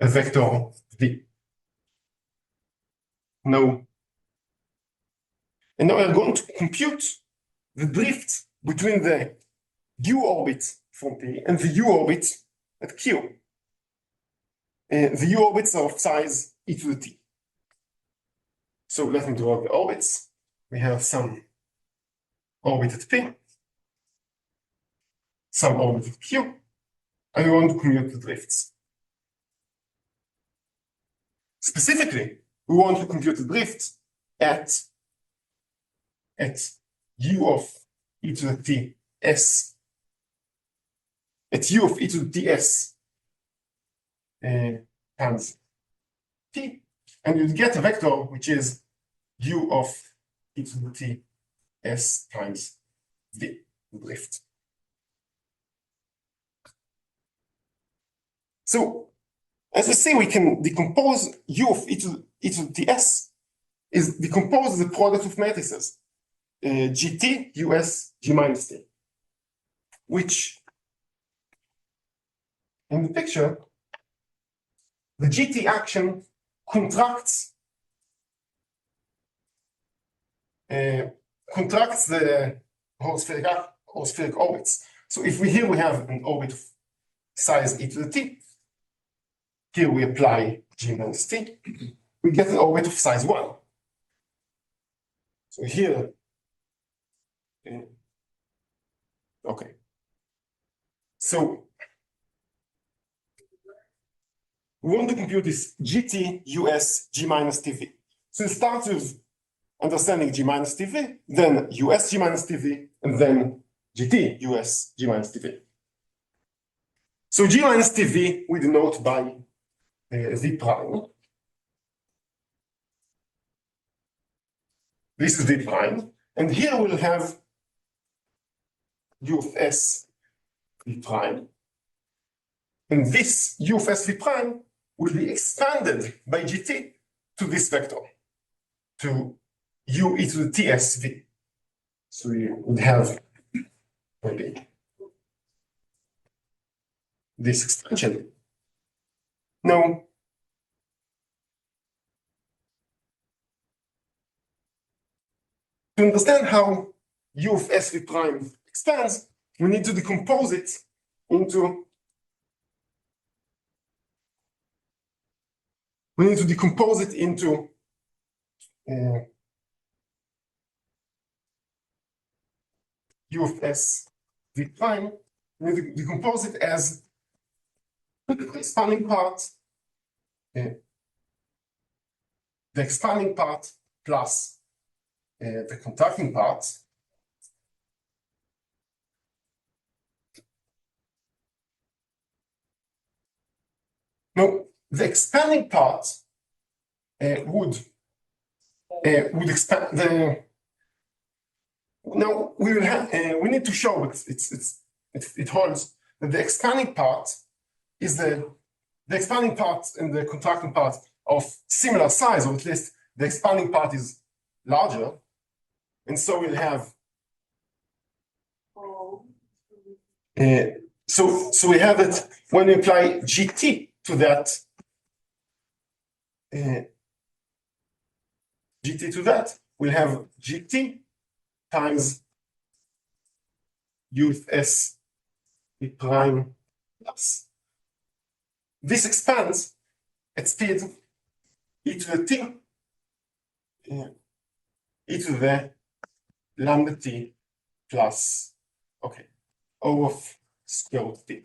a vector V. Now, and now we're going to compute the drift between the U orbit from P and the U orbit at Q. The U orbits are of size e to the t. So let me draw the orbits. We have some orbit at P, some orbit at Q, and we want to compute the drifts. Specifically, we want to compute the drift at U of e to the t s, at U of e to the t s times t, and you get a vector which is U of e to the t s times v, drift. So, as we see, we can decompose U of e to the ts is decompose the product of matrices gt, us, g minus t, which in the picture, the gt action contracts the horospheric orbits. So if we have an orbit of size e to the t, here we apply g minus t, we get an orbit of size 1. So here, okay. So we want to compute this gt, us, g minus tv. So it starts with understanding g minus tv, then us, g minus tv, and then gt, us, g minus tv. So g minus tv we denote by v prime. This is v prime, and here we'll have u of s v prime, and this u of s v prime will be expanded by gt to this vector, to u e to the tsv. So we would have maybe this expansion. Now, to understand how u of s v prime expands, we need to decompose it into u of s v prime. We need to decompose it as the expanding part plus the contracting part. Now, the expanding part would expand the. Now we will have. We need to show, but it holds that the expanding part is the expanding part and the contracting part of similar size, or at least the expanding part is larger, and so we'll have. So we have it when we apply gt to that. GT to that, we'll have GT times U of S V prime plus. This expands at speed e to the t, e to the lambda t plus, okay, O of square root t.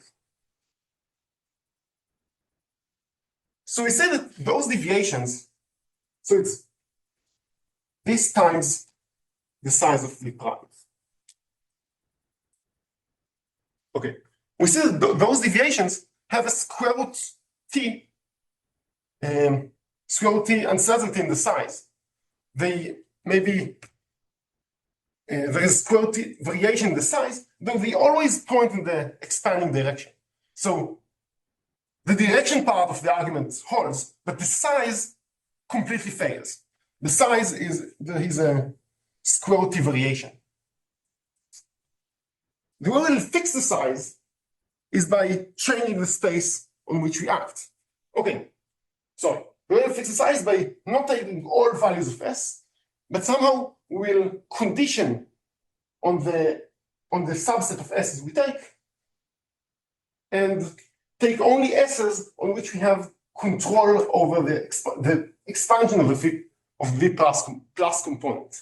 So we say that those deviations, so it's this times the size of V prime. Okay, we see that those deviations have a square root t, uncertainty in the size. They maybe there is square root t variation in the size, though they always point in the expanding direction. So the direction part of the argument holds, but the size completely fails. The size there is a square root t variation. The way we'll fix the size is by changing the space on which we act. Okay, sorry. The way we'll fix the size is by not taking all values of S, but somehow we'll condition on the subset of S's we take, and take only S's on which we have control over the expansion of the V plus component.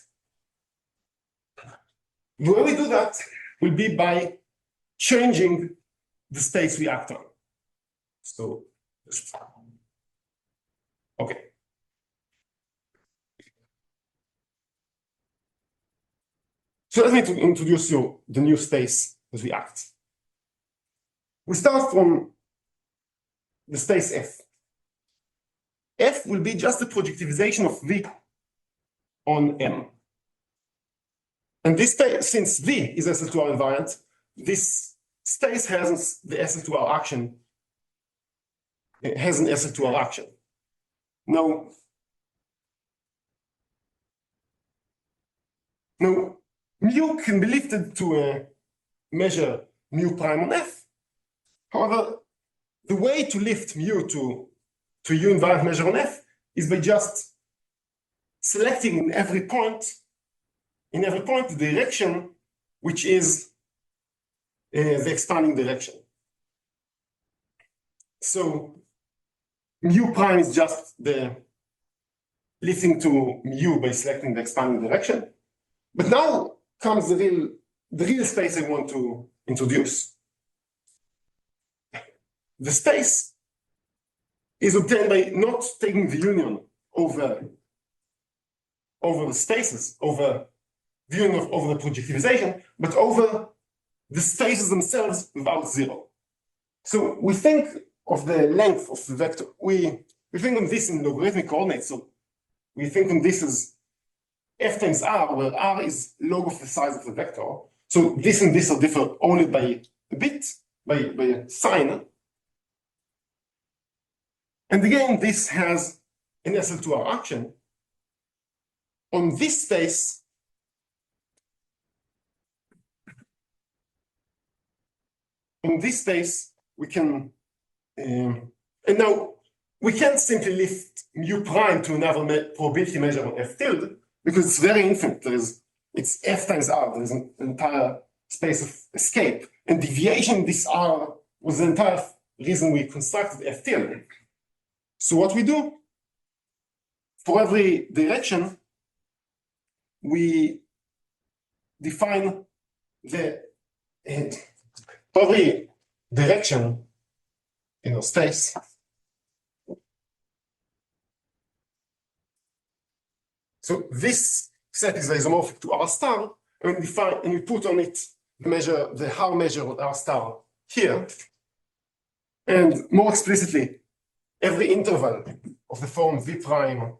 The way we do that will be by changing the space we act on. So, okay. So let me introduce you the new space as we act. We start from the space F. F will be just the projectivization of V on M. And this space, since V is SL2R invariant, this space has the SL2R action. It has an SL2R action. Now, mu can be lifted to measure mu prime on F. However, the way to lift mu to U invariant measure on F is by just selecting in every point the direction which is the expanding direction. So mu prime is just the lifting to mu by selecting the expanding direction. But now comes the real space I want to introduce. The space is obtained by not taking the union over the spaces, over the union over the projectivization, but over the spaces themselves without zero. So we think of the length of the vector. We think of this in logarithmic coordinates. So we think of this as f times r, where r is log of the size of the vector. So this and this are different only by a bit, by a sign. And again, this has an SL2R action. On this space, we can, and now we can't simply lift mu prime to another probability measure on F tilde, because it's very infinite. It's F times R. There's an entire space of escape. And deviation in this R was the entire reason we constructed F tilde. So what we do, for every direction, we define for every direction in our space, so this set is isomorphic to R star, and we put on it the Haar measure on R star here. And more explicitly, every interval of the form V prime,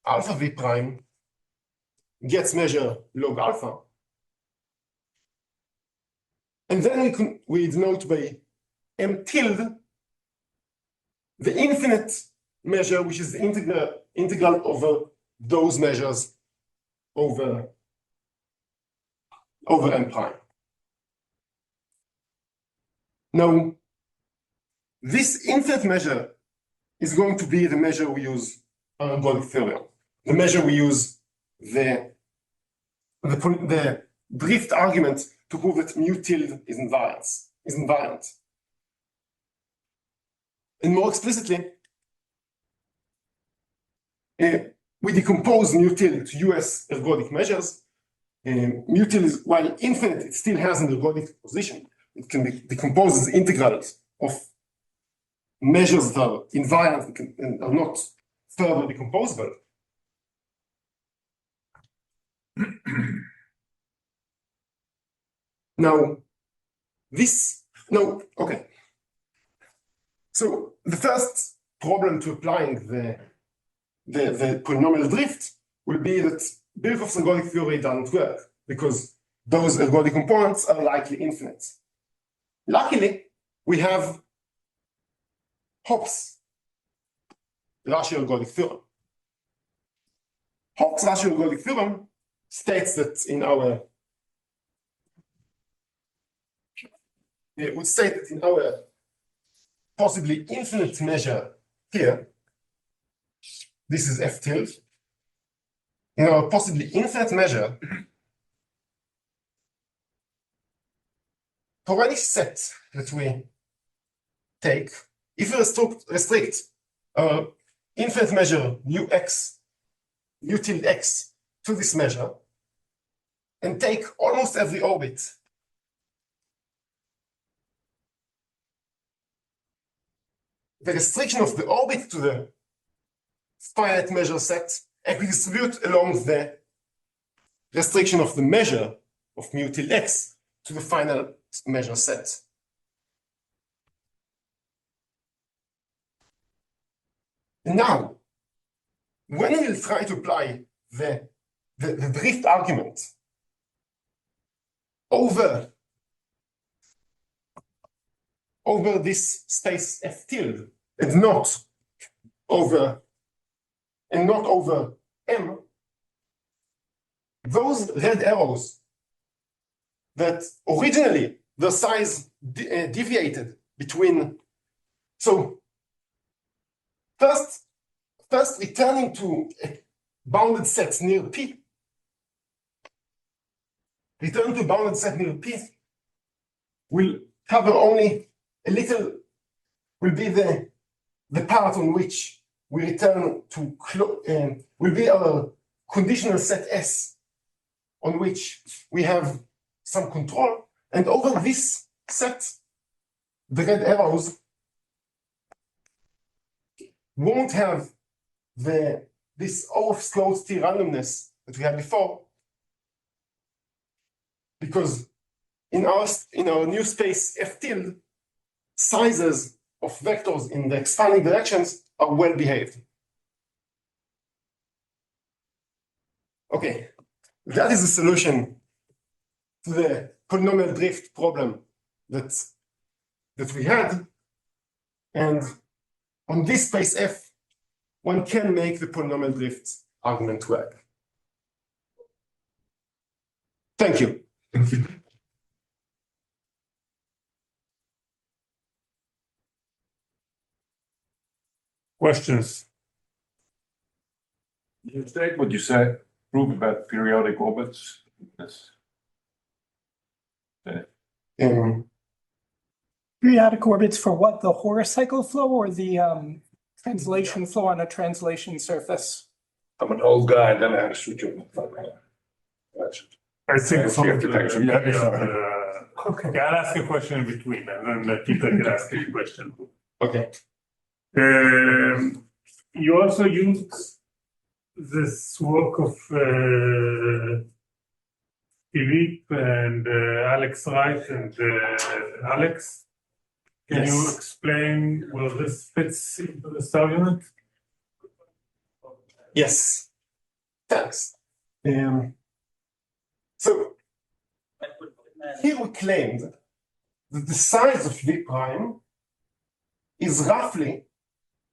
alpha V prime, gets measure log alpha. And then we denote by M tilde the infinite measure, which is the integral over those measures over M prime. Now, this infinite measure is going to be the measure we use on ergodic theorem. The measure we use the drift argument to prove that mu tilde is invariant. And more explicitly, we decompose mu tilde to US ergodic measures. Mu tilde is, while infinite, it still has an ergodic position. It can be decomposed as integrals of measures that are invariant and are not further decomposable. Now, okay. So the first problem to applying the polynomial drift will be that Birkhoff's ergodic theory doesn't work because those ergodic components are likely infinite. Luckily, we have Hopf's rational ergodic theorem. Hopf's rational ergodic theorem states that it would state that in our possibly infinite measure here, this is F tilde. In our possibly infinite measure, for any set that we take, if we restrict our infinite measure u tilde x to this measure, and take almost every orbit the restriction of the orbit to the finite measure set equidistribute along the restriction of the measure of mu tilde x to the final measure set. Now, when we'll try to apply the drift argument over this space F tilde and not over M, those red arrows that originally the size deviated between. So first returning to bounded sets near P. Return to bounded set near P will cover only a little, will be the part on which we return to, will be our conditional set S on which we have some control. And over this set, the red arrows won't have this Horospheres T randomness that we had before, because in our new space F tilde, sizes of vectors in the expanding directions are well behaved. Okay, that is the solution to the polynomial drift problem that we had. And on this space F, one can make the polynomial drift argument work. Thank you. Questions? You state what you said, prove about periodic orbits. Yes. Periodic orbits for what? The horocycle flow or the translation flow on a translation surface? I'm an old guy, and then I had to switch on. I think You have to take some- Okay. Okay, I'll ask a question in between and then Peter can ask you a question. Okay. You also used this work of Philippe and Alex Wright and Alex. Can you Yes. explain where this fits into the star unit? Yes. Thanks. So here we claimed that the size of V prime is roughly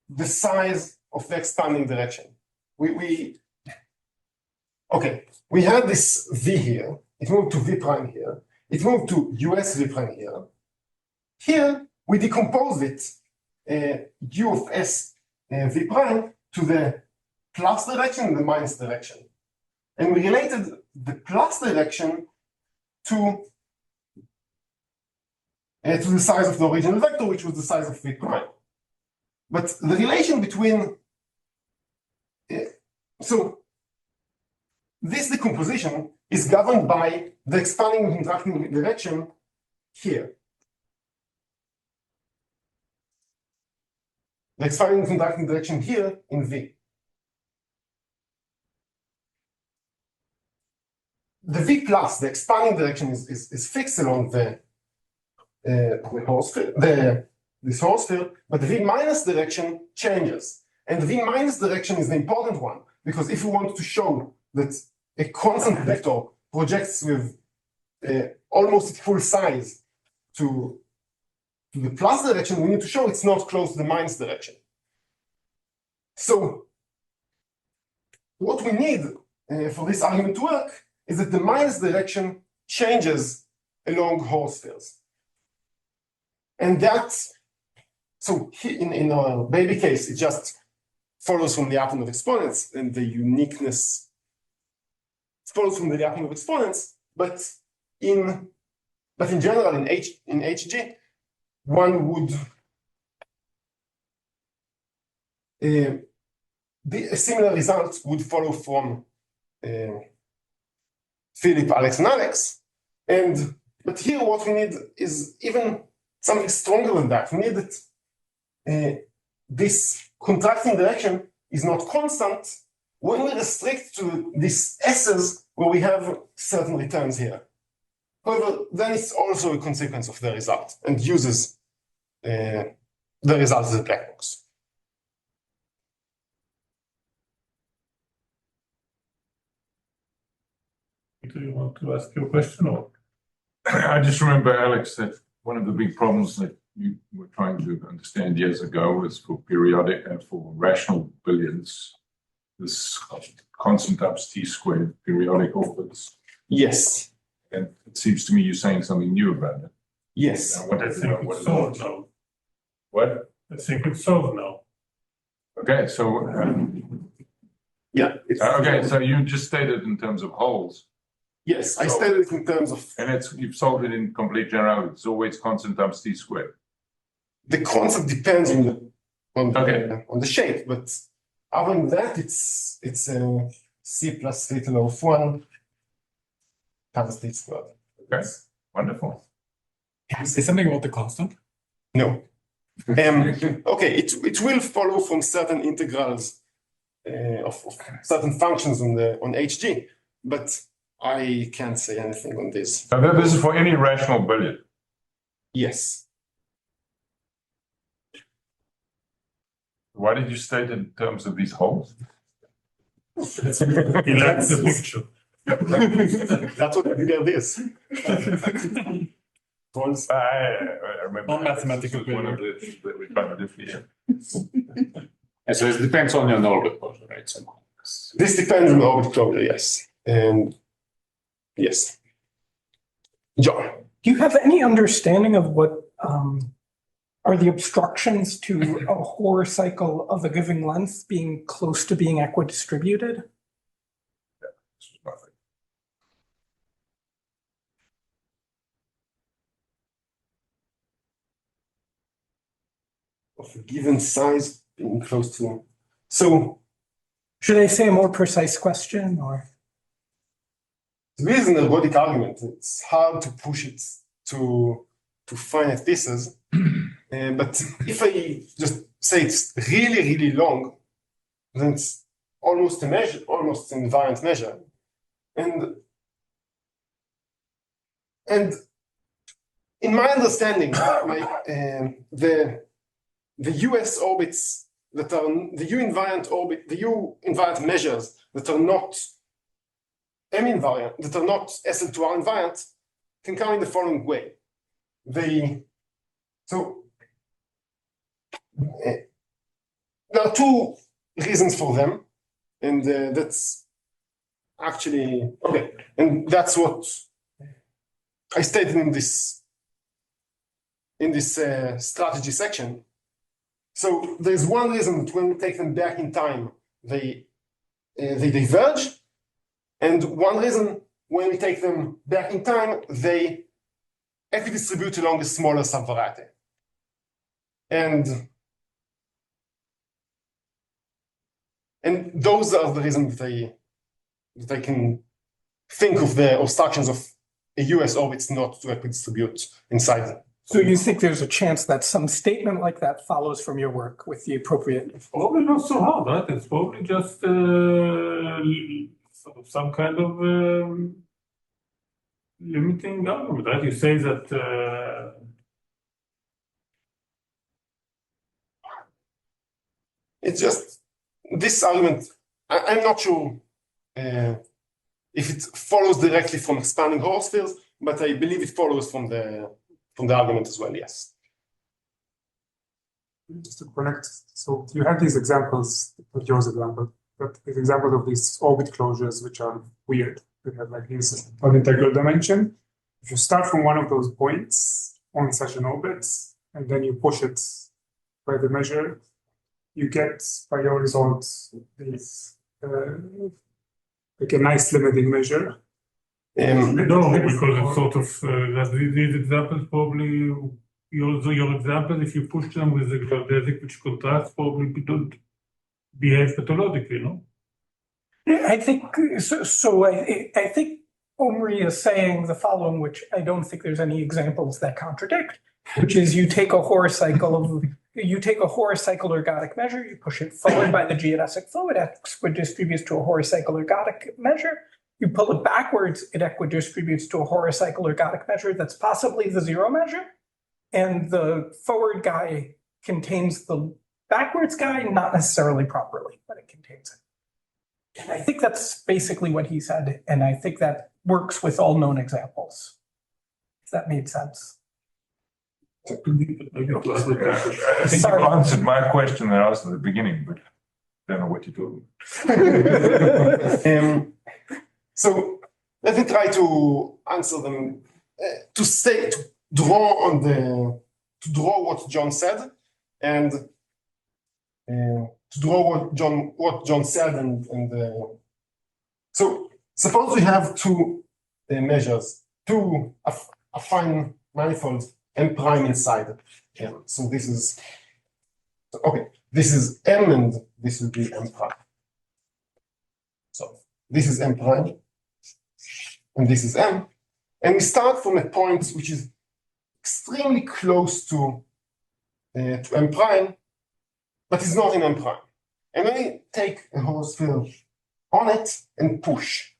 the size of the expanding direction. We had this V here, it moved to V prime here, it moved to US V prime here. Here we decomposed it, U of S V prime to the plus direction and the minus direction. And we related the plus direction to the size of the original vector, which was the size of V prime. But the relation between, so this decomposition is governed by the expanding and contracting direction here. The expanding and contracting direction here in V. the V plus, the expanding direction is fixed along the horosphere, this horosphere, but the V minus direction changes. And the V minus direction is the important one, because if we want to show that a constant vector projects with almost its full size to the plus direction, we need to show it's not close to the minus direction. So what we need for this argument to work is that the minus direction changes along horospheres. And that, so in our baby case, it just follows from the apple of exponents and the uniqueness follows from the apple of exponents, but in general in HG, one would a similar result would follow from Philip, Alex, and Alex. But here what we need is even something stronger than that. We need that this contracting direction is not constant when we restrict to these S's where we have certain returns here. However, then it's also a consequence of the result and uses the result as a black box. Do you want to ask your question or? I just remember, Alex, that one of the big problems that you were trying to understand years ago was for periodic and for rational billiards, this constant times t squared periodic orbits. Yes. And it seems to me you're saying something new about it. Yes. Now, what I is think it's solved now. What? I think it's solved now. Okay, so Yeah. okay, so you just stated in terms of holes. Yes, I stated it in terms of And you've solved it in complete generality. It's always constant times t squared. the concept depends Okay. on the shape, but other than that, it's C plus theta to the of 1 times t squared. Okay, wonderful. Can you say something about the constant? No. Okay, it will follow from certain integrals of certain functions on HG, but I can't say anything on this. So this is for any rational billiard. Yes. Why did you state it in terms of these holes? He likes the picture. That's what billiard is. I remember. Non-mathematical This was one of the things that we're trying to do here. And so it depends only on the orbit closure, right? So This depends on orbit closure, yes. And yes. John. Do you have any understanding of what are the obstructions to a horocycle of a given length being close to being equidistributed? This was nothing. Of a given size being close to. So Should I say a more precise question or? there is an ergodic argument. It's hard to push it to finite pieces. But if I just say it's really, really long, then it's almost a measure, almost an invariant measure. And in my understanding, the US orbits that are the U invariant orbit, the U invariant measures that are not M invariant, that are not SL2R invariant, can come in the following way. There are two reasons for them, and that's actually okay. And that's what I stated in this strategy section. So there's one reason that when we take them back in time, they diverge, and one reason when we take them back in time, they equidistribute along a smaller subvariety. And those are the reasons that I can think of the obstructions of a US orbit not to equidistribute inside. So you think there's a chance that some statement like that follows from your work with the appropriate? Probably not so hard, right? It's probably just some kind of limiting argument, right? You say that It's just this argument. I'm not sure if it follows directly from expanding horospheres, but I believe it follows from the argument as well. Yes. Just to connect, so you have these examples, Joe's example, but these examples of these orbit closures which are weird. We have like this integral dimension. If you start from one of those points on such an orbit, and then you push it by the measure, you get by your results this like a nice limiting measure. no, because it's sort of that these examples probably your example, if you push them with the geodesic which contrasts, probably don't behave pathologically, no? I think so. I think Omri is saying the following, which I don't think there's any examples that contradict, which is you take a horocycle ergodic measure, you push it forward by the geodesic flow, it equidistributes to a horocycle ergodic measure. You pull it backwards, it equidistributes to a horocycle ergodic measure that's possibly the zero measure. And the forward guy contains the backwards guy, not necessarily properly, but it contains it. And I think that's basically what he said. And I think that works with all known examples. If that made sense. I think you Sorry. answered my question that I asked at the beginning, but I don't know what you told me. So let me try to answer them. To draw what John said, and to draw what John said, and so suppose we have two measures, two affine manifolds M prime inside M. So this is okay. This is M, and this will be M prime. So this is M prime, and this is M, and we start from a point which is extremely close to M prime, but it's not in M prime. And then we take a horosphere on it and push.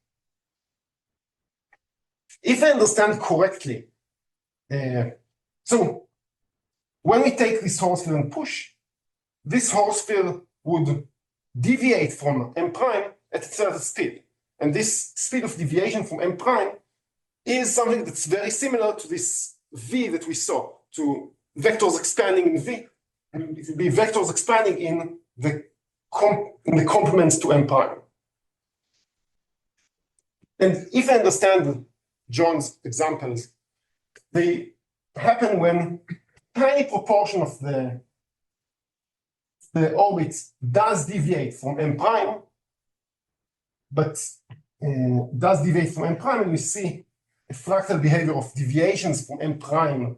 If I understand correctly, so when we take this horosphere and push, this horosphere would deviate from M prime at a certain speed. And this speed of deviation from M prime is something that's very similar to this V that we saw, to vectors expanding in V. And it will be vectors expanding in the complements to M prime. And if I understand John's examples, they happen when a tiny proportion of the orbit does deviate from M prime, but does deviate from M prime, and we see a fractal behavior of deviations from M prime,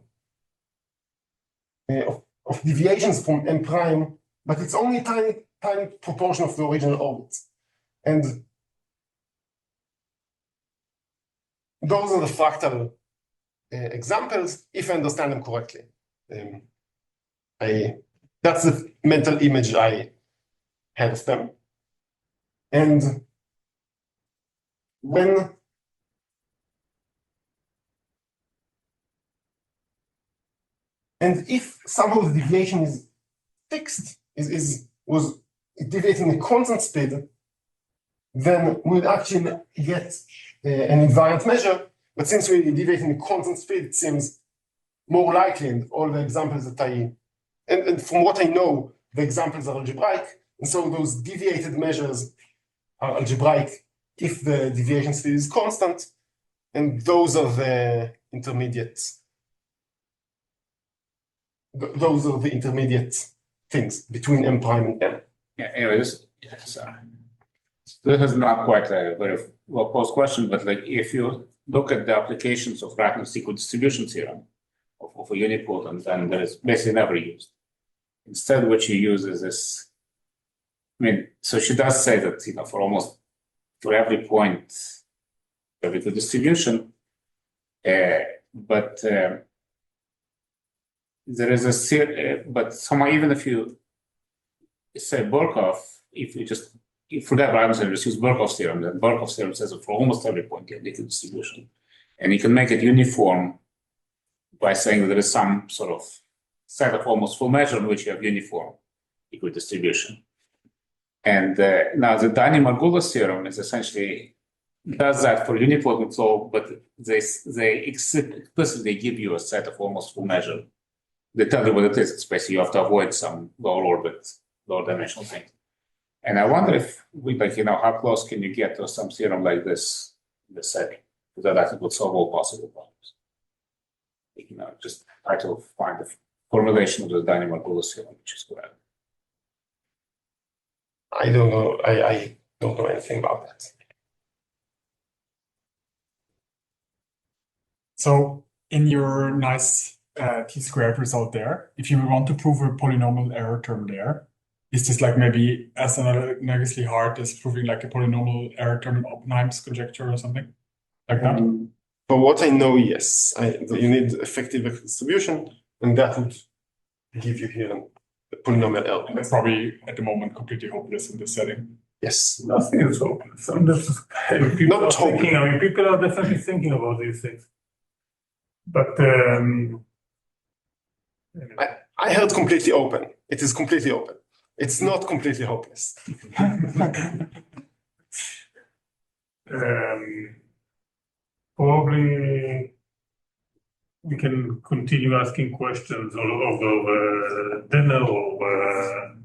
of deviations from M prime, but it's only a tiny proportion of the original orbit. And those are the fractal examples, if I understand them correctly. That's the mental image I had of them. And if somehow the deviation is fixed, was deviating a constant speed, then we'll actually get an invariant measure. But since we're deviating a constant speed, it seems more likely, and all the examples that and from what I know, the examples are algebraic, and so those deviated measures are algebraic if the deviation speed is constant, and those are the intermediate. Those are the intermediate things between M prime and M. Yeah, anyway, this is not quite a very well posed question, but like if you look at the applications of Ratner's equidistribution theorem of a unipotent, then there is basically never used. Instead, what she uses is, so she does say that, for every point of equidistribution, but there is but somehow, even if you say Burkhoff, if for that reason just use Burkhoff's theorem, then Burkhoff's theorem says that for almost every point you have equidistribution. And you can make it uniform by saying that there is some sort of set of almost full measure in which you have uniform equidistribution. And now the Dani-Margulis theorem is essentially does that for unipotent law, but they explicitly give you a set of almost full measure. They tell you what it is. It's basically you have to avoid some lower orbit, lower dimensional thing. And I wonder if we how close can you get to some theorem like this in the setting? Because I think would solve all possible problems. Just try to find the formulation of the Dani-Margulis theorem, which is correct. I don't know. I don't know anything about that. So in your nice t-squared result there, if you want to prove a polynomial error term there, is this like maybe as analogously hard as proving like a polynomial error term in Oppenheim's conjecture or something like that? For what I know, yes. You need effective distribution, and that would give you here a polynomial L. And that's probably at the moment completely hopeless in this setting. Yes. Nothing is hopeless. People Not are thinking, people are definitely thinking about these things. But I held completely open. It is completely open. It's not completely hopeless. Probably we can continue asking questions all over dinner or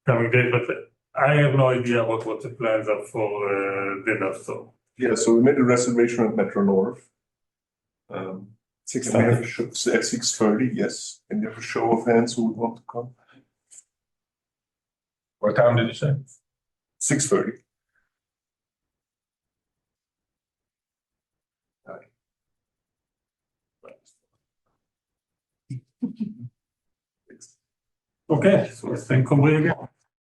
coming days, but I have no idea what the plans are for dinner. So Yeah, so we made a reservation at Metro North. 6:30. At 6:30, yes. And you have a show of hands who would want to come. what time did you say? 6:30. Okay, so thank you again.